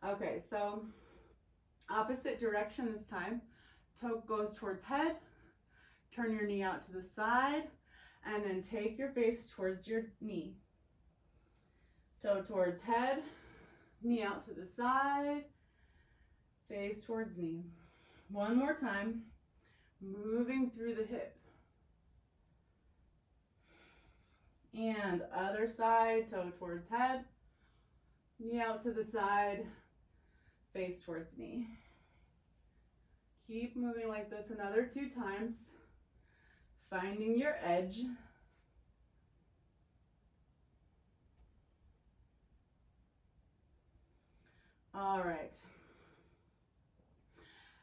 Speaker 1: Okay, so opposite direction this time. Toe goes towards head. Turn your knee out to the side, and then take your face towards your knee. Toe towards head, knee out to the side, face towards knee. One more time, moving through the hip. And other side, toe towards head, knee out to the side, face towards knee. Keep moving like this another 2 times, finding your edge. All right.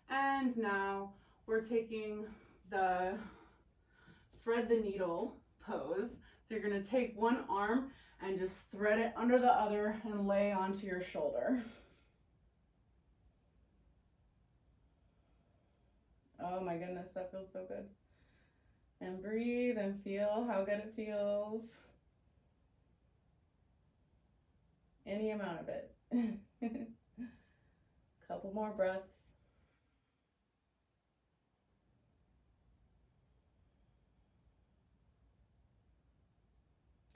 Speaker 1: And now we're taking the thread the needle pose. So you're going to take one arm and just thread it under the other and lay onto your shoulder. Oh my goodness, that feels so good. And breathe and feel how good it feels. Any amount of it. Couple more breaths.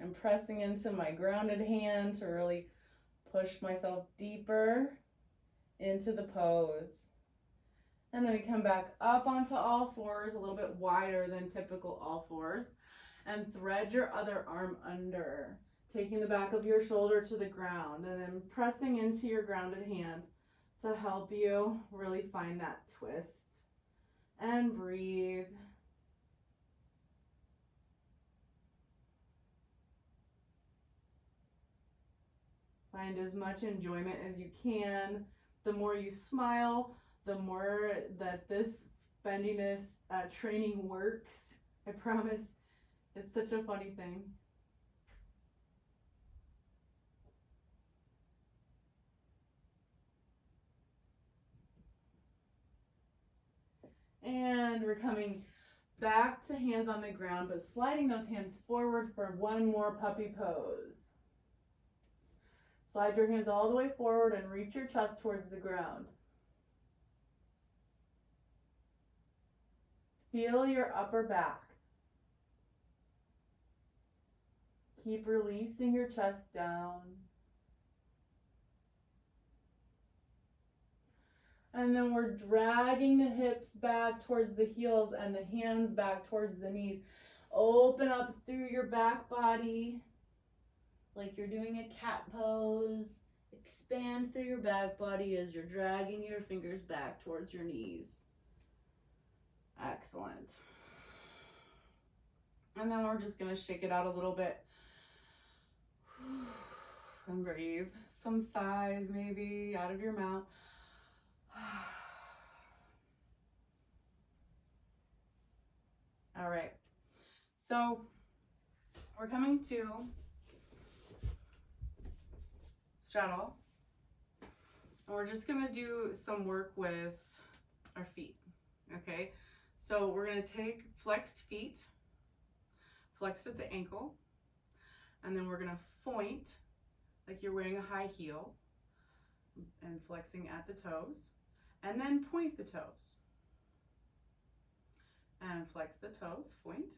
Speaker 1: I'm pressing into my grounded hand to really push myself deeper into the pose. And then we come back up onto all fours, a little bit wider than typical all fours, and thread your other arm under, taking the back of your shoulder to the ground, and then pressing into your grounded hand to help you really find that twist. And breathe. Find as much enjoyment as you can. The more you smile, the more that this bendiness training works. I promise. It's such a funny thing. And we're coming back to hands on the ground, but sliding those hands forward for one more puppy pose. Slide your hands all the way forward and reach your chest towards the ground. Feel your upper back. Keep releasing your chest down. And then we're dragging the hips back towards the heels and the hands back towards the knees. Open up through your back body like you're doing a cat pose. Expand through your back body as you're dragging your fingers back towards your knees. Excellent. And then we're just going to shake it out a little bit. And breathe. Some sighs maybe out of your mouth. All right. So we're coming to straddle. And we're just gonna do some work with our feet, okay? So we're gonna take flexed feet, flexed at the ankle, and then we're gonna point like you're wearing a high heel and flexing at the toes, and then point the toes. And flex the toes, point,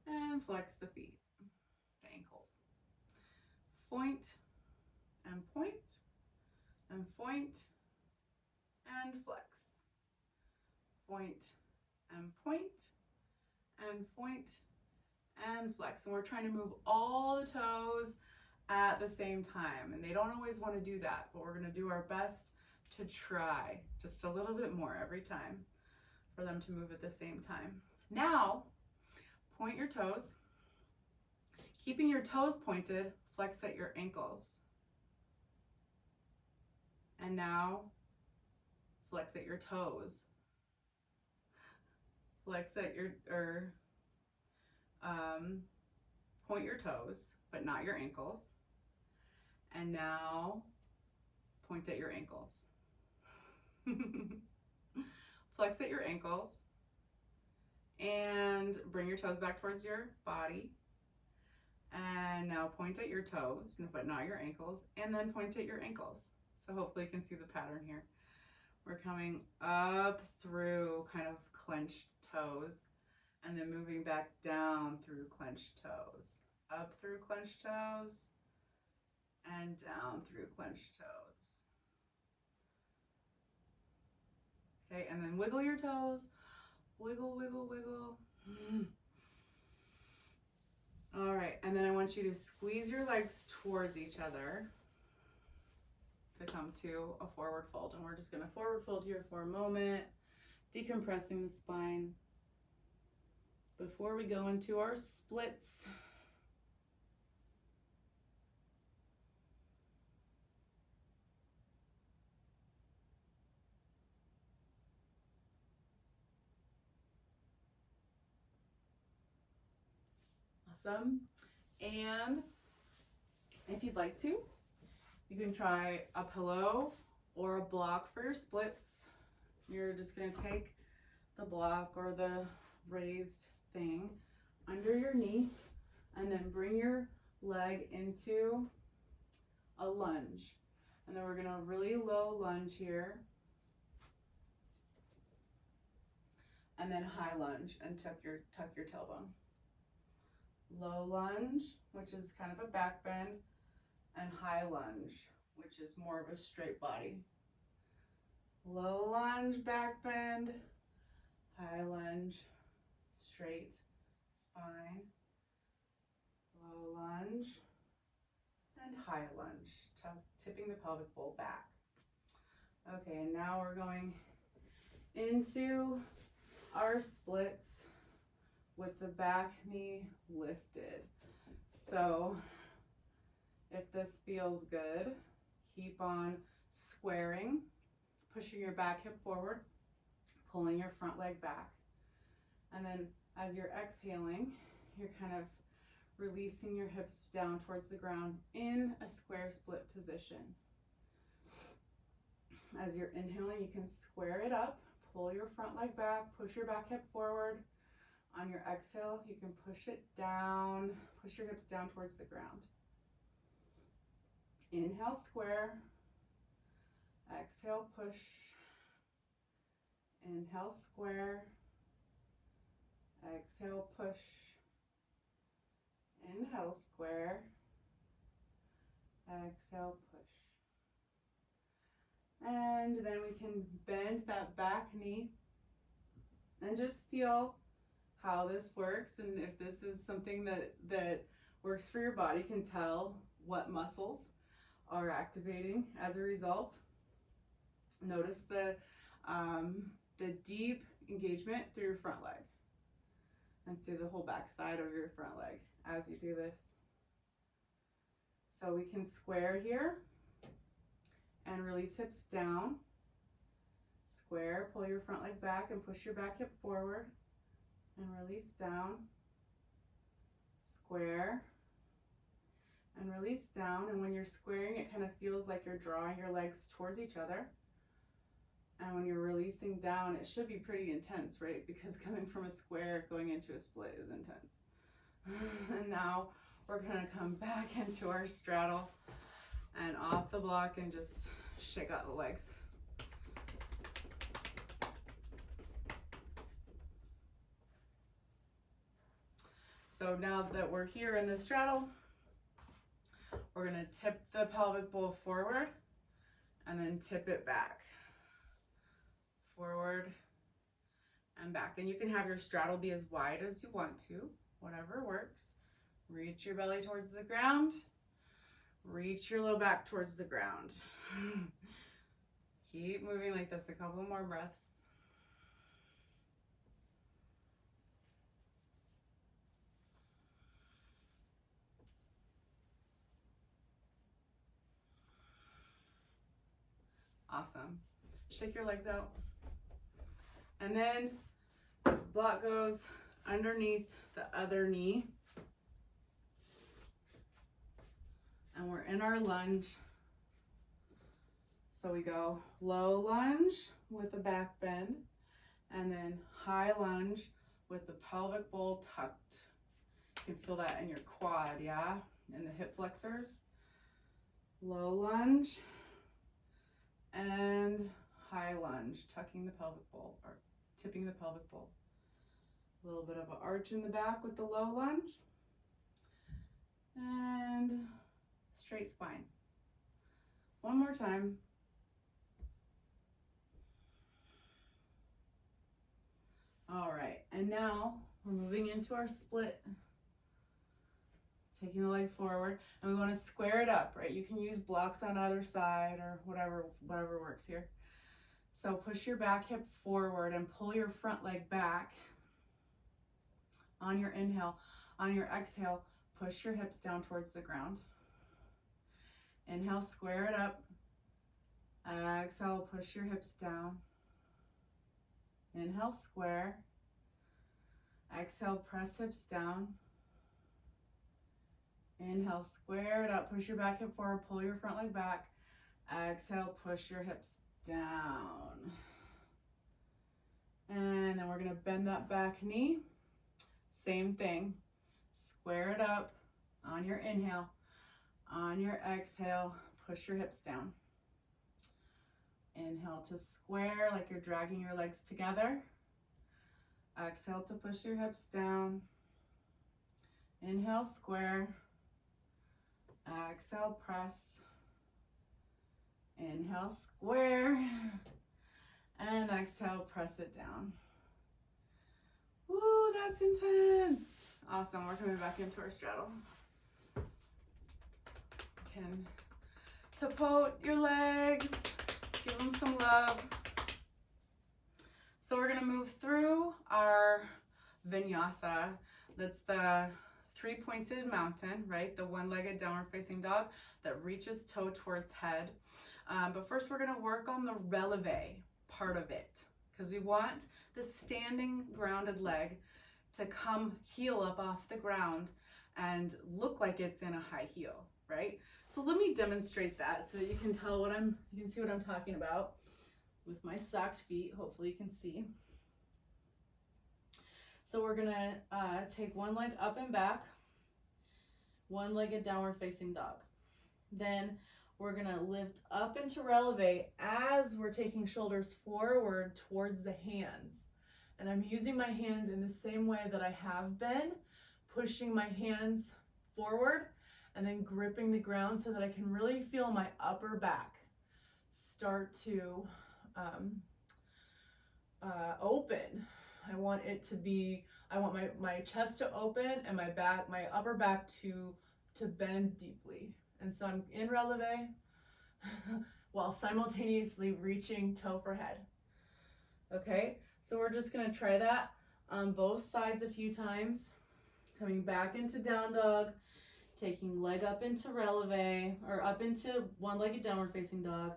Speaker 1: and flex the feet, the ankles. Point, and point, and point, and flex. Point, and point, and point, and flex. And we're trying to move all the toes at the same time. And they don't always want to do that, but we're going to do our best to try just a little bit more every time for them to move at the same time. Now, point your toes. Keeping your toes pointed, flex at your ankles. And now, flex at your toes. Flex at your, point your toes, but not your ankles. And now, point at your ankles. Flex at your ankles. And bring your toes back towards your body. And now point at your toes, but not your ankles. And then point at your ankles. So hopefully you can see the pattern here. We're coming up through kind of clenched toes. And then moving back down through clenched toes. Up through clenched toes. And down through clenched toes. Okay, and then wiggle your toes. Wiggle, wiggle, wiggle. All right, and then I want you to squeeze your legs towards each other to come to a forward fold. And we're just gonna forward fold here for a moment, decompressing the spine before we go into our splits. Awesome. And if you'd like to, you can try a pillow or a block for your splits. You're just gonna take the block or the raised thing under your knee and then bring your leg into a lunge. And then we're gonna really low lunge here. And then high lunge and tuck your tailbone. Low lunge, which is kind of a back bend, and high lunge, which is more of a straight body. Low lunge, back bend, high lunge, straight spine. Low lunge and high lunge, tipping the pelvic bowl back. Okay, and now we're going into our splits with the back knee lifted. So if this feels good, keep on squaring, pushing your back hip forward, pulling your front leg back. And then as you're exhaling, you're kind of releasing your hips down towards the ground in a square split position. As you're inhaling, you can square it up, pull your front leg back, push your back hip forward. On your exhale, you can push it down, push your hips down towards the ground. Inhale, square. Exhale, push. Inhale, square. Exhale, push. Inhale, square. Exhale, push. And then we can bend that back knee and just feel how this works, and if this is something that works for your body, can tell what muscles are activating as a result. Notice the deep engagement through your front leg and through the whole back side of your front leg as you do this. So we can square here and release hips down. Square, pull your front leg back and push your back hip forward. and release down, square, and release down. And when you're squaring, it kind of feels like you're drawing your legs towards each other. And when you're releasing down, it should be pretty intense, right? Because coming from a square, going into a split is intense. And now we're gonna come back into our straddle and off the block and just shake out the legs. So now that we're here in the straddle, we're gonna tip the pelvic bowl forward and then tip it back. Forward and back. And you can have your straddle be as wide as you want to, whatever works. Reach your belly towards the ground. Reach your low back towards the ground. Keep moving like this, a couple more breaths. Awesome. Shake your legs out. And then block goes underneath the other knee. And we're in our lunge. So we go low lunge with the back bend, and then high lunge with the pelvic bowl tucked. You can feel that in your quad, yeah? In the hip flexors. Low lunge and high lunge, tucking the pelvic bowl or tipping the pelvic bowl. A little bit of an arch in the back with the low lunge. And straight spine. One more time. All right, and now we're moving into our split. Taking the leg forward, and we want to square it up, right? You can use blocks on either side or whatever works here. So push your back hip forward and pull your front leg back. On your inhale, on your exhale, push your hips down towards the ground. Inhale, square it up. Exhale, push your hips down. Inhale, square. Exhale, press hips down. Inhale, square it up, push your back hip forward, pull your front leg back. Exhale, push your hips down. And then we're gonna bend that back knee. Same thing, square it up on your inhale. On your exhale, push your hips down. Inhale to square like you're dragging your legs together. Exhale to push your hips down. Inhale, square. Exhale, press. Inhale, square. And exhale, press it down. Woo, that's intense. Awesome, we're coming back into our straddle. You can tapote your legs, give them some love. So we're gonna move through our vinyasa. That's the three-pointed mountain, right? The one-legged downward facing dog that reaches toe towards head. But first we're gonna work on the releve part of it, because we want the standing grounded leg to come heel up off the ground and look like it's in a high heel, right? So let me demonstrate that so that you can tell you can see what I'm talking about with my socked feet. Hopefully you can see. So we're gonna take one leg up and back, one-legged downward facing dog. Then we're gonna lift up into releve as we're taking shoulders forward towards the hands. And I'm using my hands in the same way that I have been, pushing my hands forward and then gripping the ground so that I can really feel my upper back start to open. I want my chest to open and my upper back to bend deeply. And so I'm in releve while simultaneously reaching toe for head. Okay, so we're just gonna try that on both sides a few times. Coming back into down dog, taking leg up into releve, or up into one-legged downward facing dog,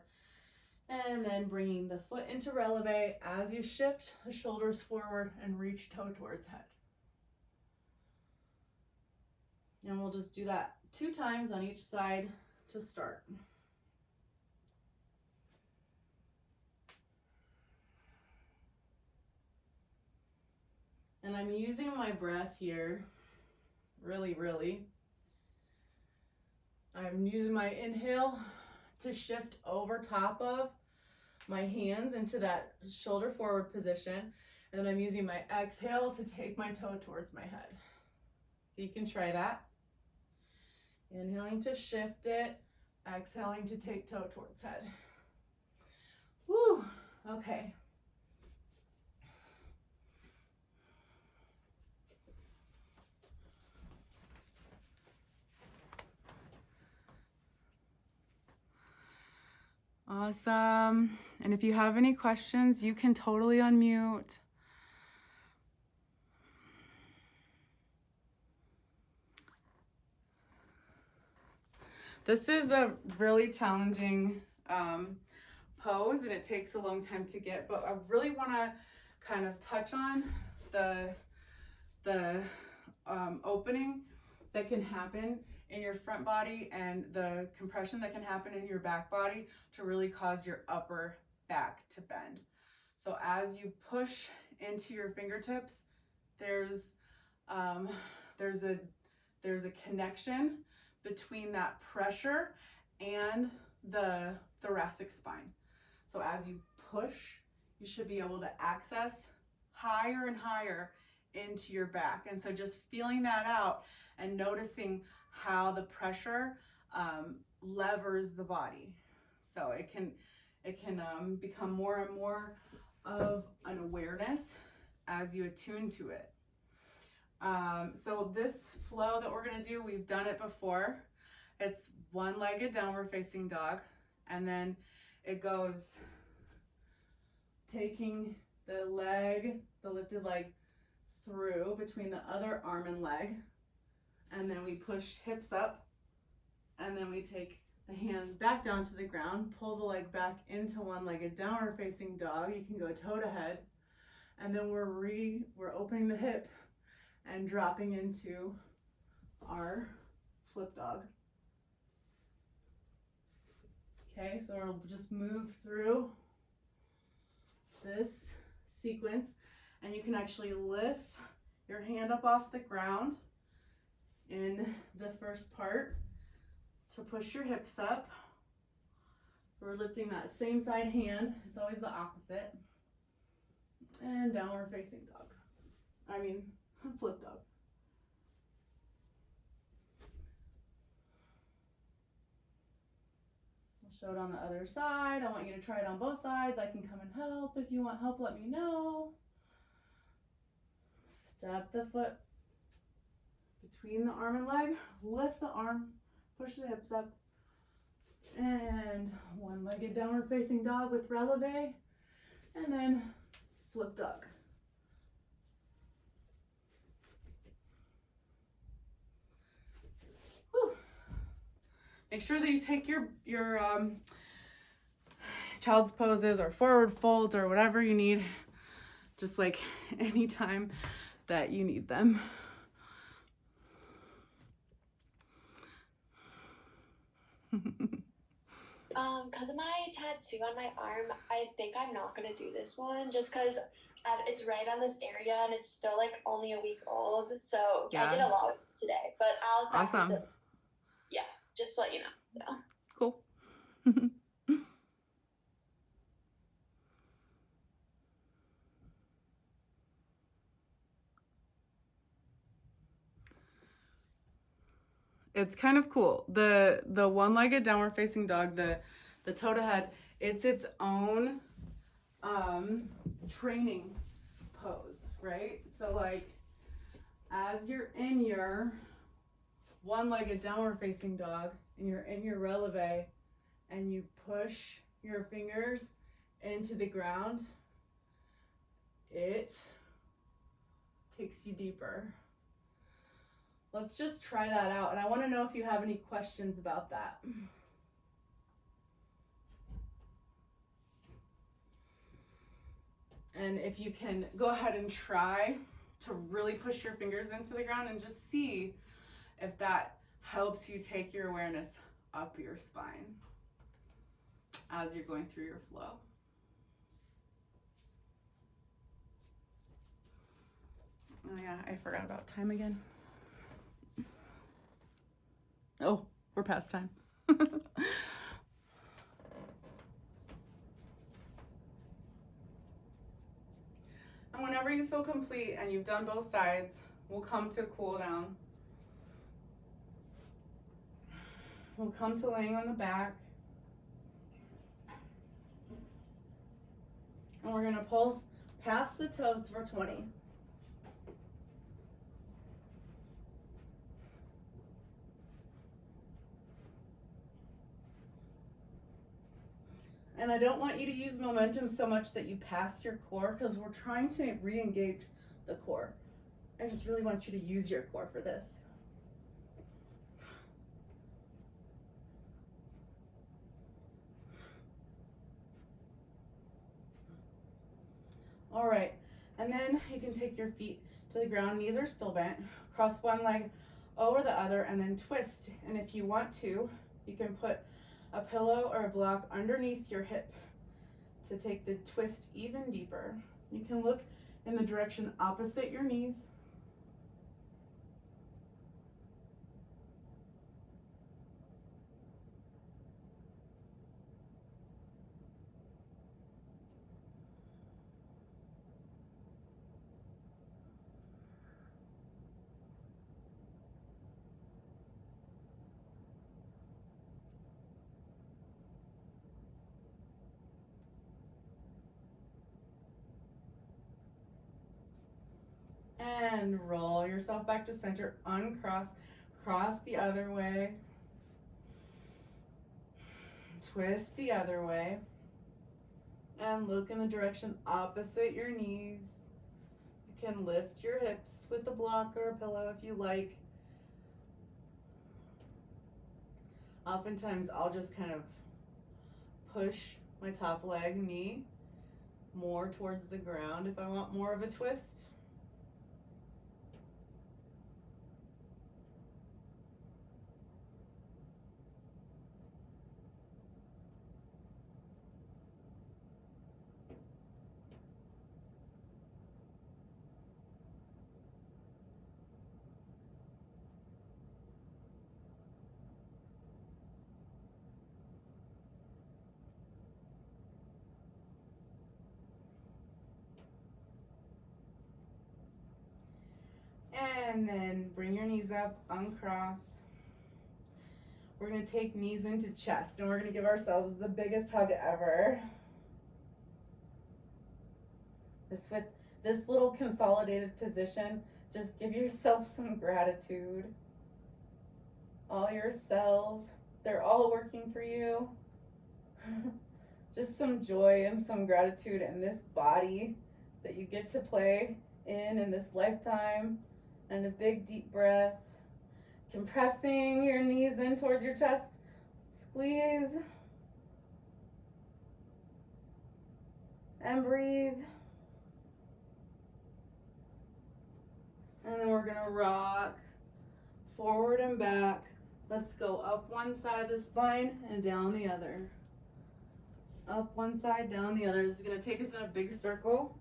Speaker 3: And then bringing the foot into releve as you shift the shoulders forward and reach toe towards head. And we'll just do that 2 times on each side to start. And I'm using my breath here, really. I'm using my inhale to shift over top of my hands into that shoulder forward position. And then I'm using my exhale to take my toe towards my head. So you can try that. Inhaling to shift it, exhaling to take toe towards head. Woo, okay. Awesome. And if you have any questions, you can totally unmute. This is a really challenging pose, and it takes a long time to get, but I really want to kind of touch on the opening that can happen in your front body and the compression that can happen in your back body to really cause your upper back to bend. So as you push into your fingertips, there's a connection between that pressure and the thoracic spine. So as you push, you should be able to access higher and higher into your back. And so just feeling that out and noticing how the pressure levers the body. So it can become more and more of an awareness as you attune to it. So this flow that we're gonna do, we've done it before. It's one-legged downward facing dog, and then it goes taking the leg, the lifted leg, through between the other arm and leg, and then we push hips up, and then we take the hands back down to the ground, pull the leg back into one-legged downward facing dog. You can go toe to head, and then we're opening the hip and dropping into our flip dog. Okay, so we'll just move through this sequence, and you can actually lift your hand up off the ground in the first part to push your hips up. So we're lifting that same side hand, it's always the opposite, and downward facing dog. Flip dog. I'll show it on the other side. I want you to try it on both sides. I can come and help. If you want help, let me know. Step the foot between the arm and leg. Lift the arm. Push the hips up. And one-legged downward facing dog with releve. And then flip dog. Make sure that you take your child's poses or forward folds or whatever you need, just like anytime that you need them.
Speaker 4: Because of my tattoo on my arm, I think I'm not gonna do this one just because it's right on this area and it's still like only a week old. So
Speaker 3: Yeah.
Speaker 4: I did a lot today, but I'll practice
Speaker 3: Awesome.
Speaker 4: it. Yeah, just to let you know. So.
Speaker 3: Cool. It's kind of cool. The one-legged downward facing dog, the toe to head, it's its own training pose, right? So like as you're in your one-legged downward facing dog and you're in your releve and you push your fingers into the ground, it takes you deeper. Let's just try that out, and I want to know if you have any questions about that.
Speaker 1: And if you can go ahead and try to really push your fingers into the ground and just see if that helps you take your awareness up your spine as you're going through your flow. Oh yeah, I forgot about time again. Oh, we're past time. And whenever you feel complete and you've done both sides, we'll come to cool down. We'll come to laying on the back. And we're gonna pulse past the toes for 20. And I don't want you to use momentum so much that you pass your core, because we're trying to re-engage the core. I just really want you to use your core for this. All right, and then you can take your feet to the ground, knees are still bent, cross one leg over the other, and then twist. And if you want to, you can put a pillow or a block underneath your hip to take the twist even deeper. You can look in the direction opposite your knees. And roll yourself back to center, uncross, cross the other way, twist the other way, and look in the direction opposite your knees. You can lift your hips with a block or a pillow if you like. Oftentimes I'll just kind of push my top leg, knee, more towards the ground if I want more of a twist. And then bring your knees up, uncross. We're gonna take knees into chest, and we're gonna give ourselves the biggest hug ever. Just with this little consolidated position, just give yourself some gratitude. All your cells, they're all working for you. Just some joy and some gratitude in this body that you get to play in this lifetime. And a big deep breath, compressing your knees in towards your chest, squeeze, and breathe. And then we're gonna rock forward and back. Let's go up one side of the spine and down the other. Up one side, down the other. This is gonna take us in a big circle.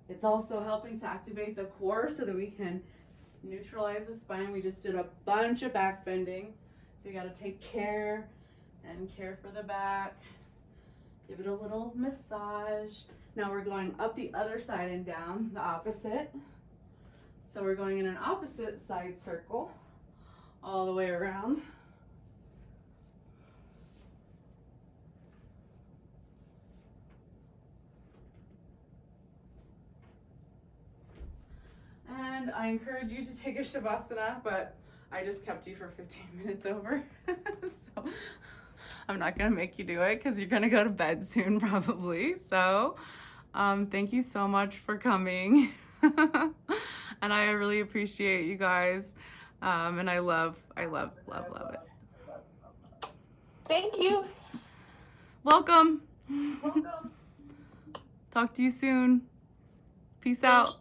Speaker 1: It's also helping to activate the core so that we can neutralize the spine. We just did a bunch of back bending. So you gotta take care and care for the back. Give it a little massage. Now we're going up the other side and down the opposite. So we're going in an opposite side circle all the way around. And I encourage you to take a Shavasana, but I just kept you for 15 minutes over. So I'm not gonna make you do it because you're gonna go to bed soon probably. So thank you so much for coming.
Speaker 3: And I really appreciate you guys. And I love it.
Speaker 4: Thank you.
Speaker 3: Welcome. Talk to you soon. Peace out.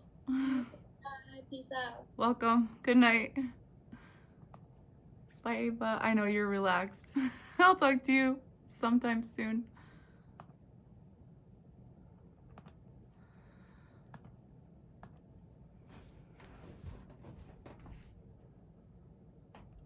Speaker 4: Peace out.
Speaker 3: Welcome. Good night. Bye, Ava. I know you're relaxed. I'll talk to you sometime soon.